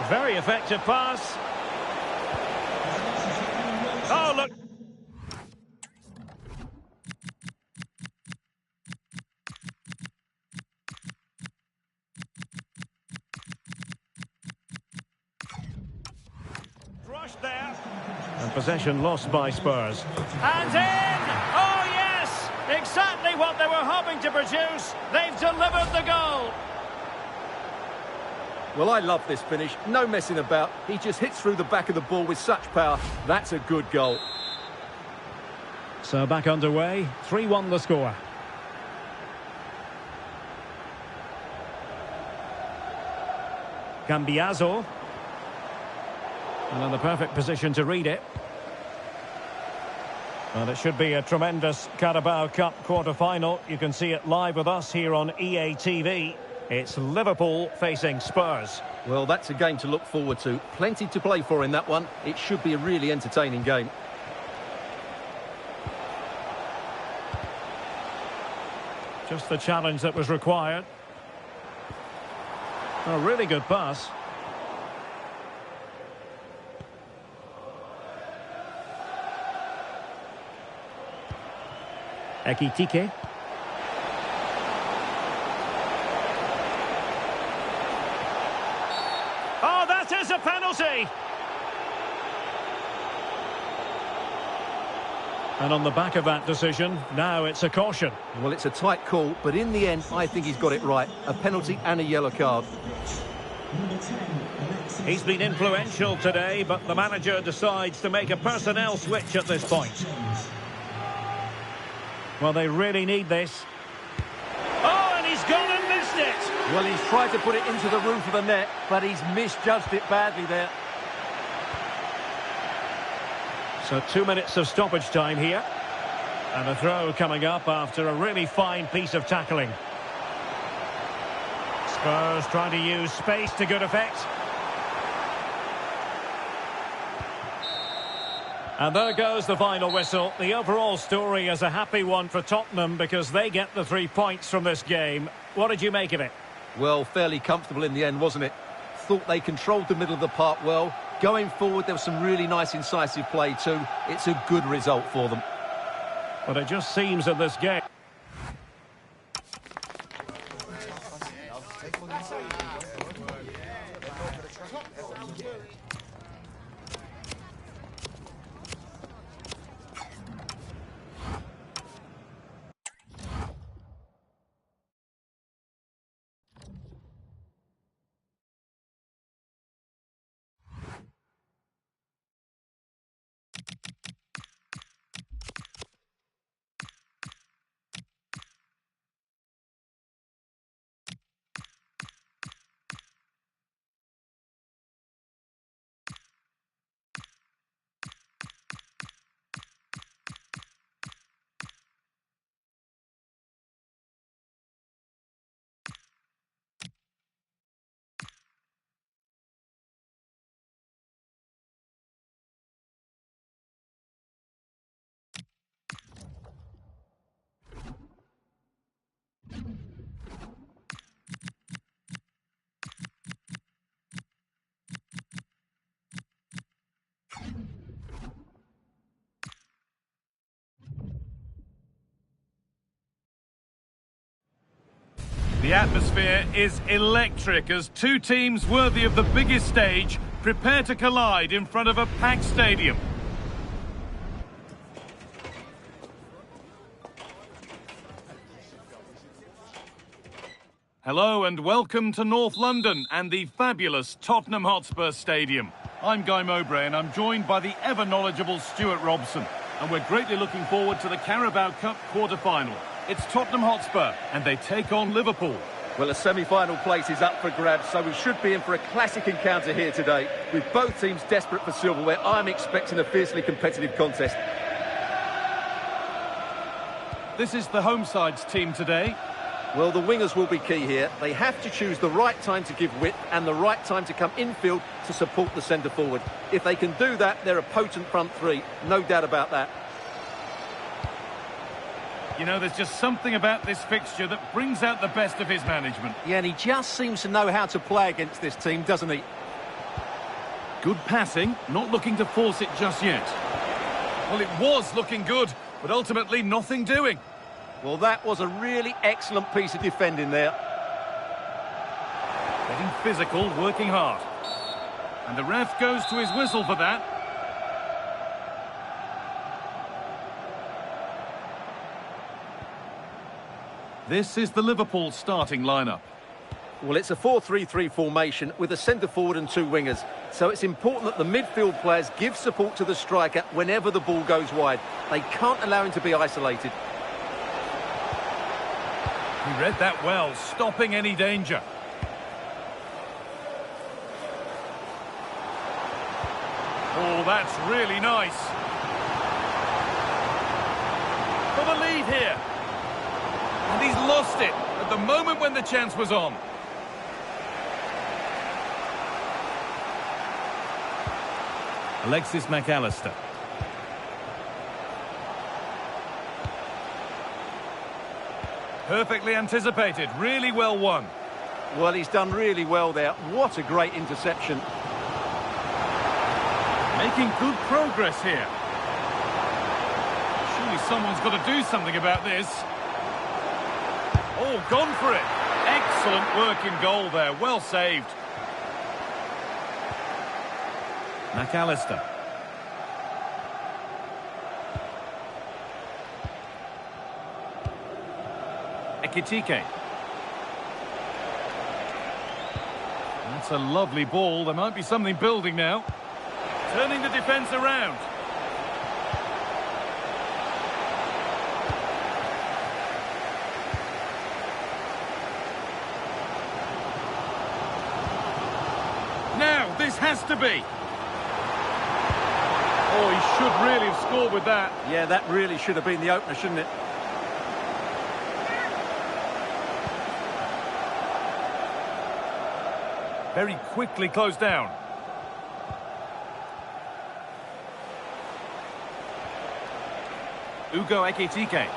Very effective pass. Oh, look. Rushed there. And possession lost by Spurs. And in! Oh, yes! Exactly what they were hoping to produce. They've delivered the goal. Well, I love this finish. No messing about. He just hits through the back of the ball with such power. That's a good goal. So back underway. 3-1 the score. Cambiaso. And in the perfect position to read it. And it should be a tremendous Carabao Cup quarter-final. You can see it live with us here on EA TV. It's Liverpool facing Spurs. Well, that's a game to look forward to. Plenty to play for in that one. It should be a really entertaining game. Just the challenge that was required. A really good pass. Ekitike. Oh, that is a penalty! And on the back of that decision, now it's a caution. Well, it's a tight call, but in the end, I think he's got it right. A penalty and a yellow card. He's been influential today, but the manager decides to make a personnel switch at this point. Well, they really need this. Oh, and he's gone and missed it! Well, he's tried to put it into the roof of the net, but he's misjudged it badly there. So 2 minutes of stoppage time here. And a throw coming up after a really fine piece of tackling. Spurs trying to use space to good effect. And there goes the final whistle. The overall story is a happy one for Tottenham because they get the 3 points from this game. What did you make of it? Well, fairly comfortable in the end, wasn't it? Thought they controlled the middle of the park well. Going forward, there was some really nice incisive play too. It's a good result for them. But it just seems in this game... The atmosphere is electric as two teams worthy of the biggest stage prepare to collide in front of a packed stadium. Hello and welcome to North London and the fabulous Tottenham Hotspur Stadium. I'm Guy Mowbray and I'm joined by the ever-knowledgeable Stuart Robson. And we're greatly looking forward to the Carabao Cup quarter-final. It's Tottenham Hotspur and they take on Liverpool. Well, a semi-final place is up for grabs, so we should be in for a classic encounter here today. With both teams desperate for silverware, I'm expecting a fiercely competitive contest. This is the home side's team today. Well, the wingers will be key here. They have to choose the right time to give width and the right time to come infield to support the centre-forward. If they can do that, they're a potent front three. No doubt about that. You know, there's just something about this fixture that brings out the best of his management. Yeah, and he just seems to know how to play against this team, doesn't he? Good passing, not looking to force it just yet. Well, it was looking good, but ultimately nothing doing. Well, that was a really excellent piece of defending there. Getting physical, working hard. And the ref goes to his whistle for that. This is the Liverpool starting lineup. Well, it's a 4-3-3 formation with a centre-forward and two wingers. So it's important that the midfield players give support to the striker whenever the ball goes wide. They can't allow him to be isolated. He read that well, stopping any danger. Oh, that's really nice. For the lead here. And he's lost it at the moment when the chance was on. Alexis McAllister. Perfectly anticipated, really well won. Well, he's done really well there. What a great interception. Making good progress here. Surely someone's got to do something about this. Oh, gone for it. Excellent work in goal there, well saved. McAllister. Ekitike. That's a lovely ball. There might be something building now. Turning the defence around. Now, this has to be. Oh, he should really have scored with that. Yeah, that really should have been the opener, shouldn't it? Very quickly closed down. Ugo Ekitike.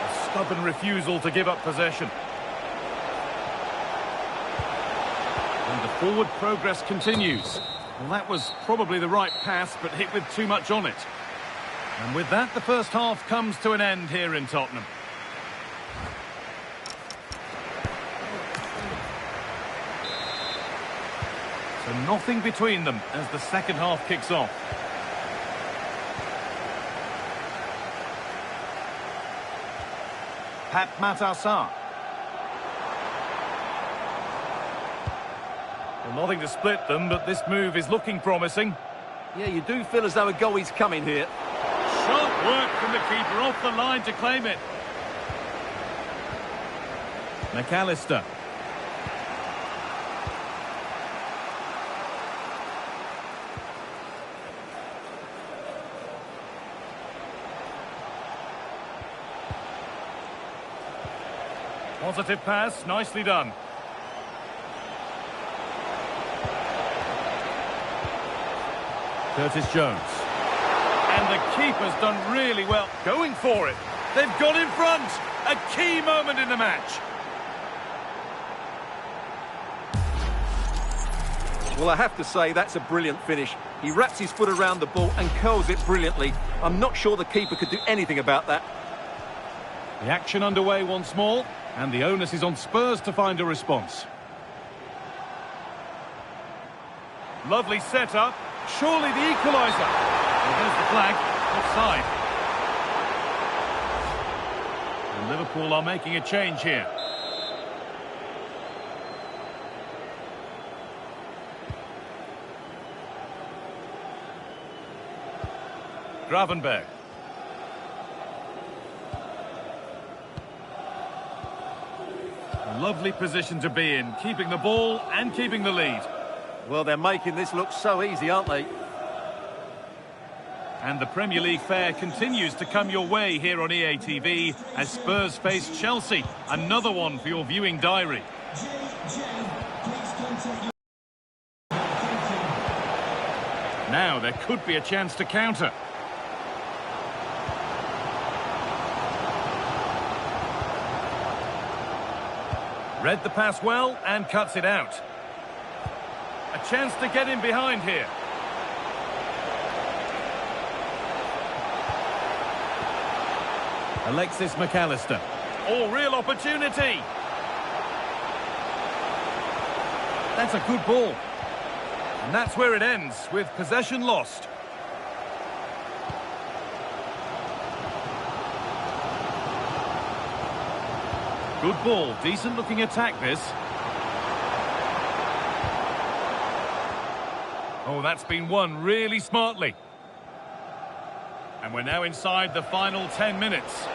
A stubborn refusal to give up possession. And the forward progress continues. Well, that was probably the right pass, but hit with too much on it. And with that, the first half comes to an end here in Tottenham. So nothing between them as the second half kicks off. Pat Matassar. Well, nothing to split them, but this move is looking promising. Yeah, you do feel as though a goal is coming here. Sharp work from the keeper off the line to claim it. McAllister. Positive pass, nicely done. Curtis Jones. And the keeper's done really well. Going for it. They've got in front. A key moment in the match. Well, I have to say, that's a brilliant finish. He wraps his foot around the ball and curls it brilliantly. I'm not sure the keeper could do anything about that. The action underway once more, and the onus is on Spurs to find a response. Lovely setup. Surely the equaliser. Well, there's the flag. Offside. And Liverpool are making a change here. Gravenberg. Lovely position to be in, keeping the ball and keeping the lead. Well, they're making this look so easy, aren't they? And the Premier League fare continues to come your way here on EA TV as Spurs face Chelsea. Another one for your viewing diary. Now there could be a chance to counter. Read the pass well and cuts it out. A chance to get in behind here. Alexis McAllister. Oh, real opportunity. That's a good ball. And that's where it ends, with possession lost. Good ball, decent looking attack this. Oh, that's been won really smartly. And we're now inside the final 10 minutes.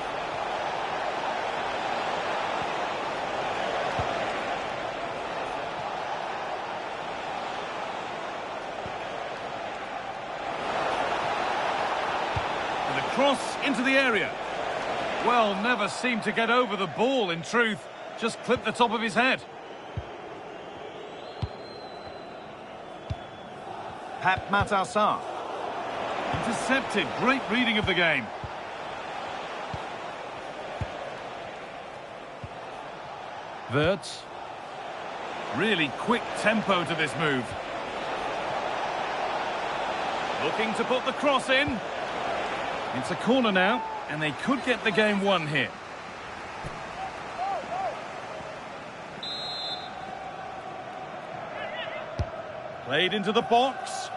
And a cross into the area. Well, never seemed to get over the ball, in truth. Just clipped the top of his head. Pat Matassar. Intercepted. Great reading of the game. Wirtz. Really quick tempo to this move. Looking to put the cross in. It's a corner now. And they could get the game won here. Played into the box.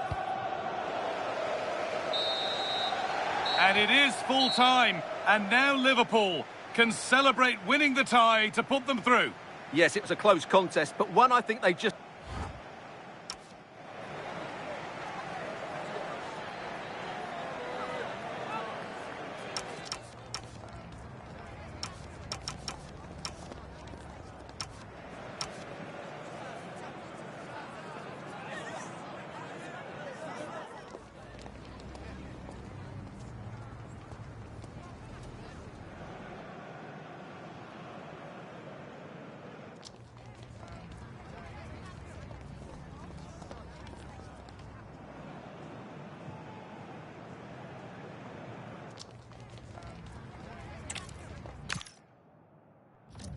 And it is full time. And now Liverpool can celebrate winning the tie to put them through. Yes, it was a close contest, but one I think they just...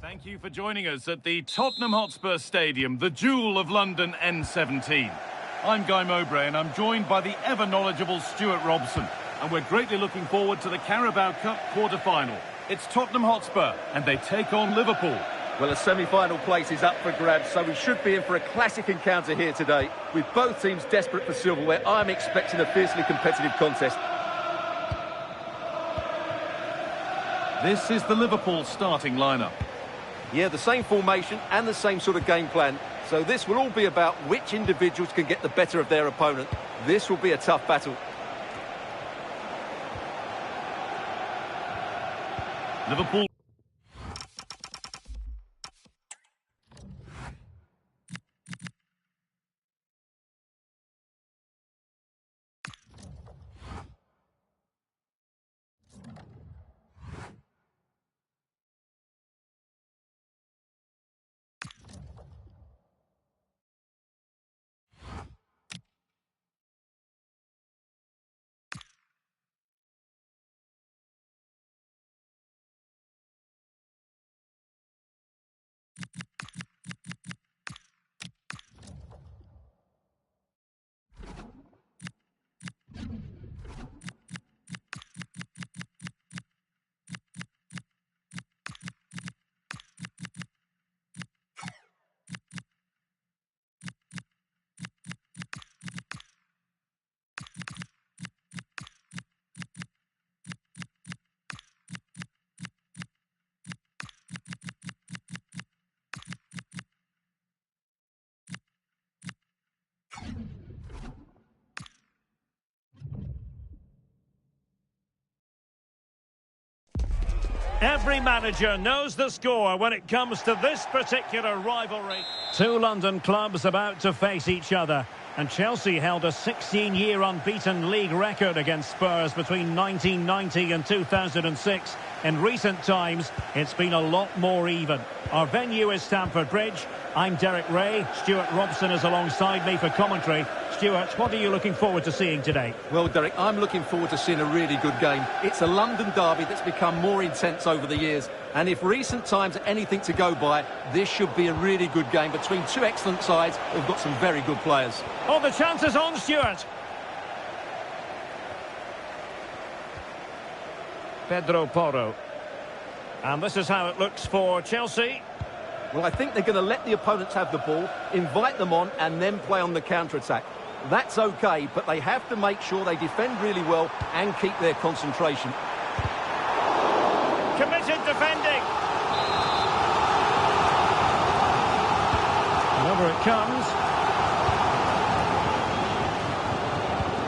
Thank you for joining us at the Tottenham Hotspur Stadium, the jewel of London N17. I'm Guy Mowbray and I'm joined by the ever-knowledgeable Stuart Robson. And we're greatly looking forward to the Carabao Cup quarter-final. It's Tottenham Hotspur and they take on Liverpool. Well, a semi-final place is up for grabs, so we should be in for a classic encounter here today. With both teams desperate for silverware, I'm expecting a fiercely competitive contest. This is the Liverpool starting lineup. Yeah, the same formation and the same sort of game plan. So this will all be about which individuals can get the better of their opponent. This will be a tough battle. Liverpool Every manager knows the score when it comes to this particular rivalry. Two London clubs about to face each other. And Chelsea held a 16-year unbeaten league record against Spurs between 1990 and 2006. In recent times, it's been a lot more even. Our venue is Stamford Bridge. I'm Derek Ray. Stuart Robson is alongside me for commentary. Stuart, what are you looking forward to seeing today? Well, Derek, I'm looking forward to seeing a really good game. It's a London derby that's become more intense over the years. And if recent times are anything to go by, this should be a really good game between two excellent sides who've got some very good players. Oh, the chance is on, Stuart. Pedro Porro. And this is how it looks for Chelsea. Well, I think they're going to let the opponents have the ball, invite them on, and then play on the counter-attack. That's okay, but they have to make sure they defend really well and keep their concentration. Committed defending. And over it comes.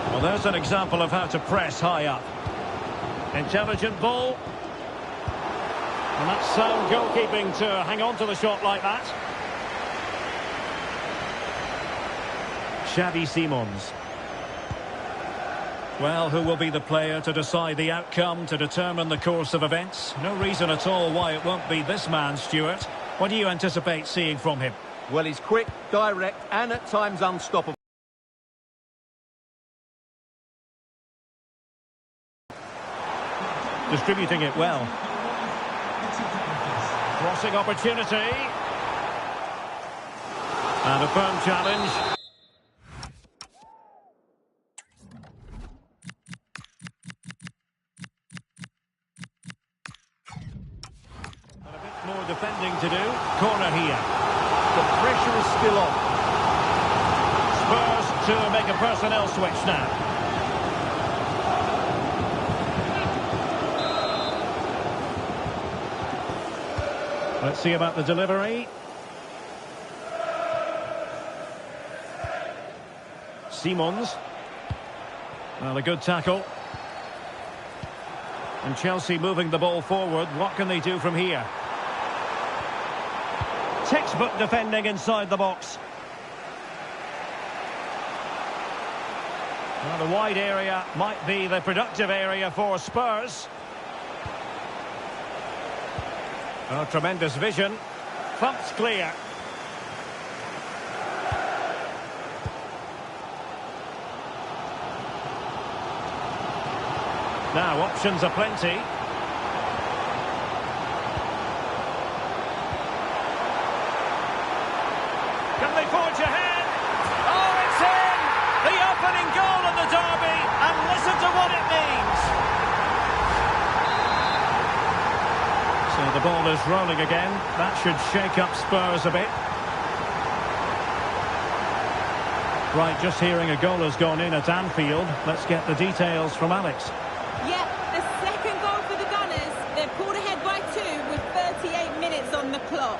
Well, there's an example of how to press high up. Intelligent ball. And that's sound goalkeeping to hang on to the shot like that. Xavi Simons. Well, who will be the player to decide the outcome, to determine the course of events? No reason at all why it won't be this man, Stuart. What do you anticipate seeing from him? Well, he's quick, direct, and at times unstoppable. Distributing it well. Crossing opportunity. And a firm challenge. And a bit more defending to do. Corner here. The pressure is still on. Spurs to make a personnel switch now. Let's see about the delivery. Simons. Well, a good tackle. And Chelsea moving the ball forward. What can they do from here? Textbook defending inside the box. Well, the wide area might be the productive area for Spurs. Oh, tremendous vision. Thumps clear. Now, options aplenty. Can they forge ahead? Oh, it's in! The opening goal in the derby, and listen to what it means. So the ball is rolling again. That should shake up Spurs a bit. Right, just hearing a goal has gone in at Anfield. Let's get the details from Alex. Yep, the second goal for the Gunners. They're pulled ahead by 2 with 38 minutes on the clock.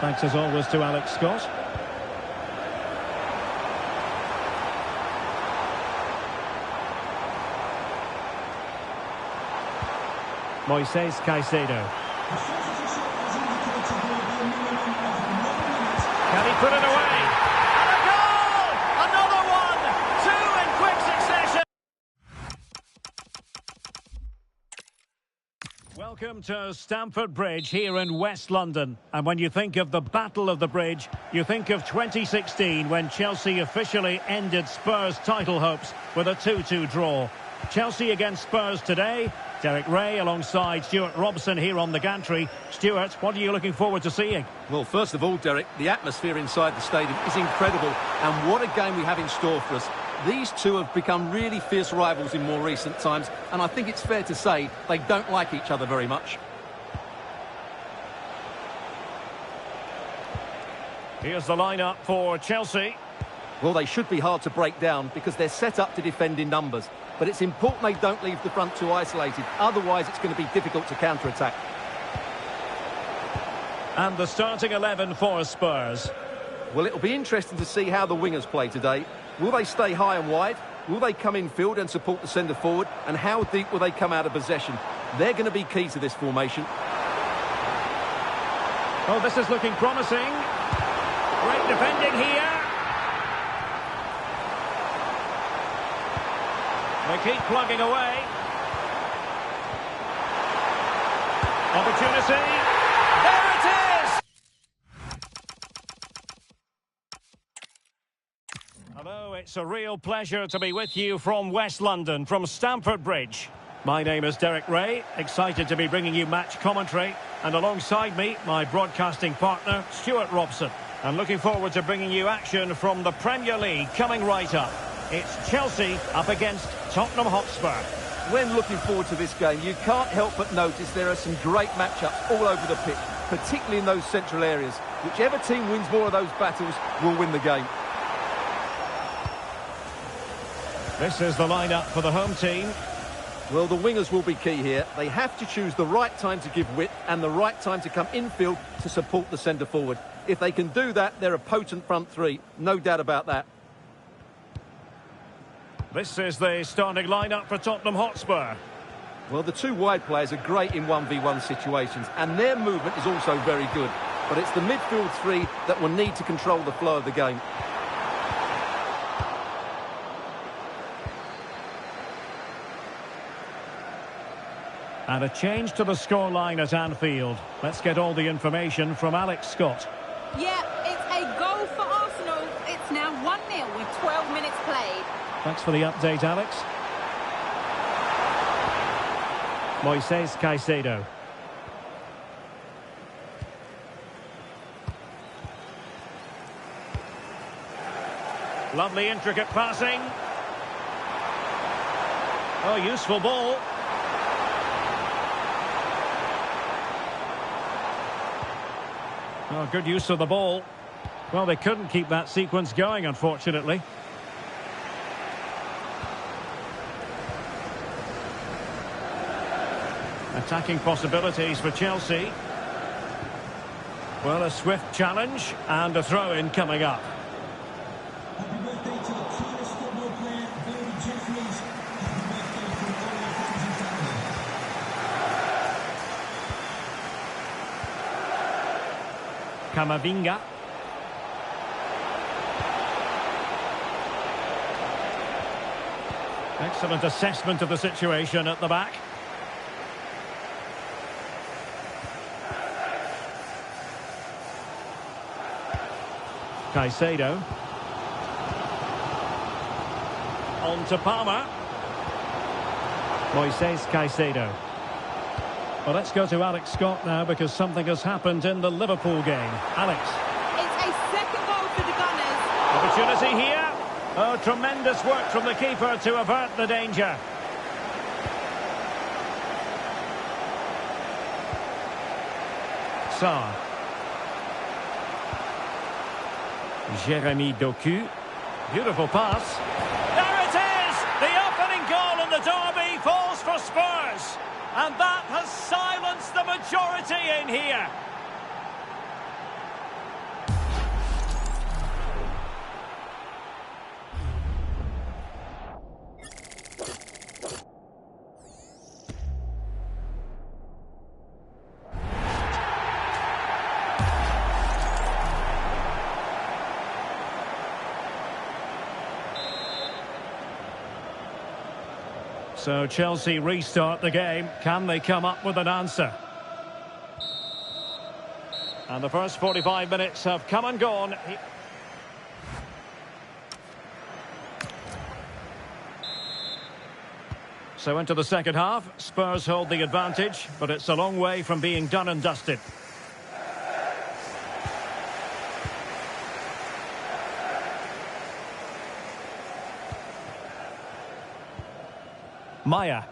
Thanks as always to Alex Scott. Moises Caicedo. Can he put it away? And a goal! Another one! 2 in quick succession! Welcome to Stamford Bridge here in West London. And when you think of the Battle of the Bridge, you think of 2016 when Chelsea officially ended Spurs' title hopes with a 2-2 draw. Chelsea against Spurs today. Derek Ray alongside Stuart Robson here on the gantry. Stuart, what are you looking forward to seeing? Well, first of all, Derek, the atmosphere inside the stadium is incredible. And what a game we have in store for us. These two have become really fierce rivals in more recent times. And I think it's fair to say they don't like each other very much. Here's the lineup for Chelsea. Well, they should be hard to break down because they're set up to defend in numbers. But it's important they don't leave the front too isolated. Otherwise, it's going to be difficult to counter-attack. And the starting 11 for Spurs. Well, it'll be interesting to see how the wingers play today. Will they stay high and wide? Will they come in field and support the centre-forward? And how deep will they come out of possession? They're going to be key to this formation. Oh, this is looking promising. Great defending here. They keep plugging away. Opportunity. There it is! Hello, it's a real pleasure to be with you from West London, from Stamford Bridge. My name is Derek Ray, excited to be bringing you match commentary. And alongside me, my broadcasting partner, Stuart Robson. And looking forward to bringing you action from the Premier League coming right up. It's Chelsea up against Tottenham Hotspur. When looking forward to this game, you can't help but notice there are some great matchups all over the pitch, particularly in those central areas. Whichever team wins more of those battles will win the game. This is the lineup for the home team. Well, the wingers will be key here. They have to choose the right time to give width and the right time to come infield to support the centre forward. If they can do that, they're a potent front three. No doubt about that. This is the starting lineup for Tottenham Hotspur. Well, the two wide players are great in 1v1 situations, and their movement is also very good. But it's the midfield three that will need to control the flow of the game. And a change to the scoreline at Anfield. Let's get all the information from Alex Scott. Yeah, it's a goal for Arsenal. It's now 1-0 with 12 minutes played. Thanks for the update, Alex. Moises Caicedo. Lovely intricate passing. Oh, useful ball. Oh, good use of the ball. Well, they couldn't keep that sequence going, unfortunately. Attacking possibilities for Chelsea. Well, a swift challenge and a throw-in coming up. Happy birthday to the keenest football player, Bill Jeffries. Happy birthday from all your friends and family. Camavinga. Excellent assessment of the situation at the back. Caicedo. On to Palmer. Moises Caicedo. Well, let's go to Alex Scott now, because something has happened in the Liverpool game. Alex. It's a second goal for the Gunners. Opportunity here. Oh, tremendous work from the keeper to avert the danger. Sarr. Jeremy Doku. Beautiful pass. There it is! The opening goal in the derby falls for Spurs. And that has silenced the majority in here. So Chelsea restart the game. Can they come up with an answer? And the first 45 minutes have come and gone. So into the second half, Spurs hold the advantage, but it's a long way from being done and dusted. Maya.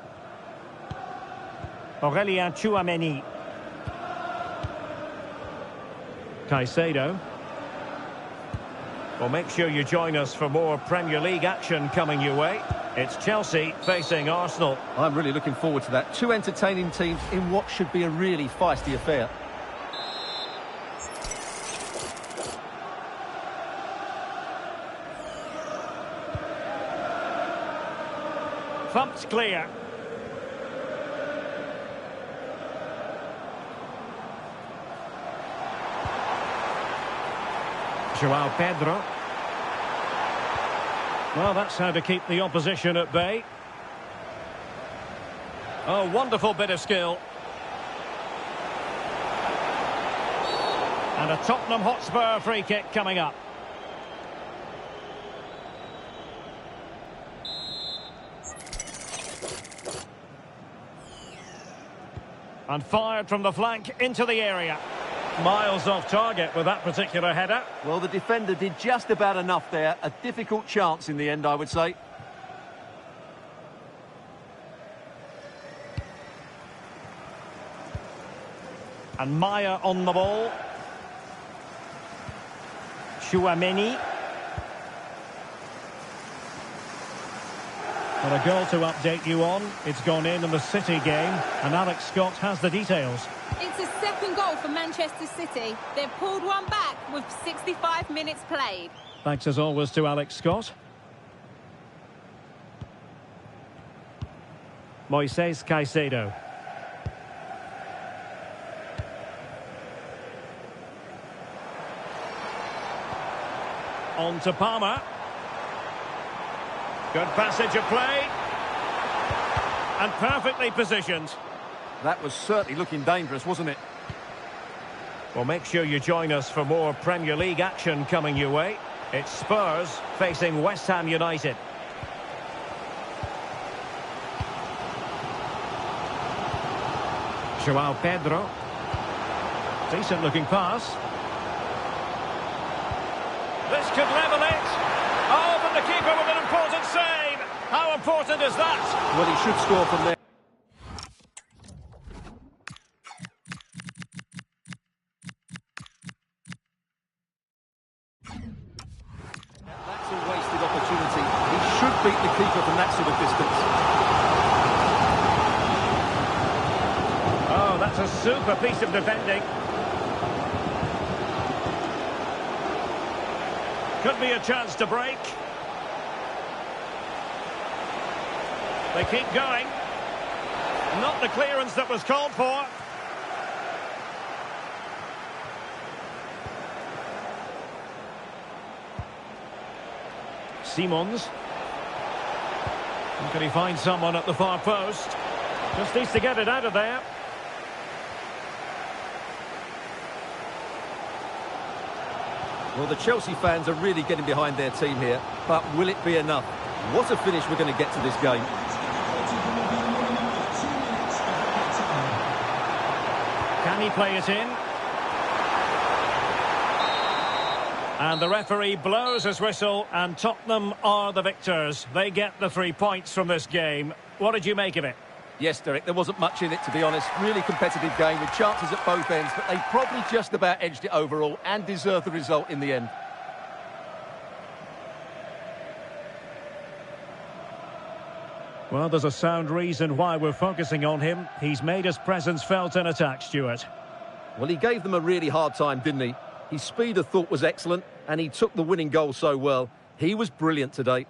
Aurélien Tchouameni. Caicedo. Well, make sure you join us for more Premier League action coming your way. It's Chelsea facing Arsenal. I'm really looking forward to that. Two entertaining teams in what should be a really feisty affair. Thumped clear. João Pedro. Well, that's how to keep the opposition at bay. Oh, wonderful bit of skill. And a Tottenham Hotspur free kick coming up. And fired from the flank into the area. Miles off target with that particular header. Well, the defender did just about enough there. A difficult chance in the end, I would say. And Maya on the ball. Chouameni. Well, a goal to update you on. It's gone in the City game, and Alex Scott has the details. It's a second goal for Manchester City. They've pulled one back with 65 minutes played. Thanks as always to Alex Scott. Moises Caicedo. On to Palmer. Good passage of play. And perfectly positioned. That was certainly looking dangerous, wasn't it? Well, make sure you join us for more Premier League action coming your way. It's Spurs facing West Ham United. João Pedro. Decent looking pass. This could level it. Oh, but the keeper with an important save. How important is that? Well, he should score from there. That's a wasted opportunity. He should beat the keeper from that sort of distance. Oh, that's a super piece of defending. Could be a chance to break. They keep going. Not the clearance that was called for. Simons. Can he find someone at the far post? Just needs to get it out of there. Well, the Chelsea fans are really getting behind their team here, but will it be enough? What a finish we're going to get to this game. Can he play it in? And the referee blows his whistle, and Tottenham are the victors. They get the 3 points from this game. What did you make of it? Yes, Derek, there wasn't much in it, to be honest. Really competitive game with chances at both ends, but they probably just about edged it overall and deserved the result in the end. Well, there's a sound reason why we're focusing on him. He's made his presence felt in attack, Stuart. Well, he gave them a really hard time, didn't he? His speed of thought was excellent, and he took the winning goal so well. He was brilliant today.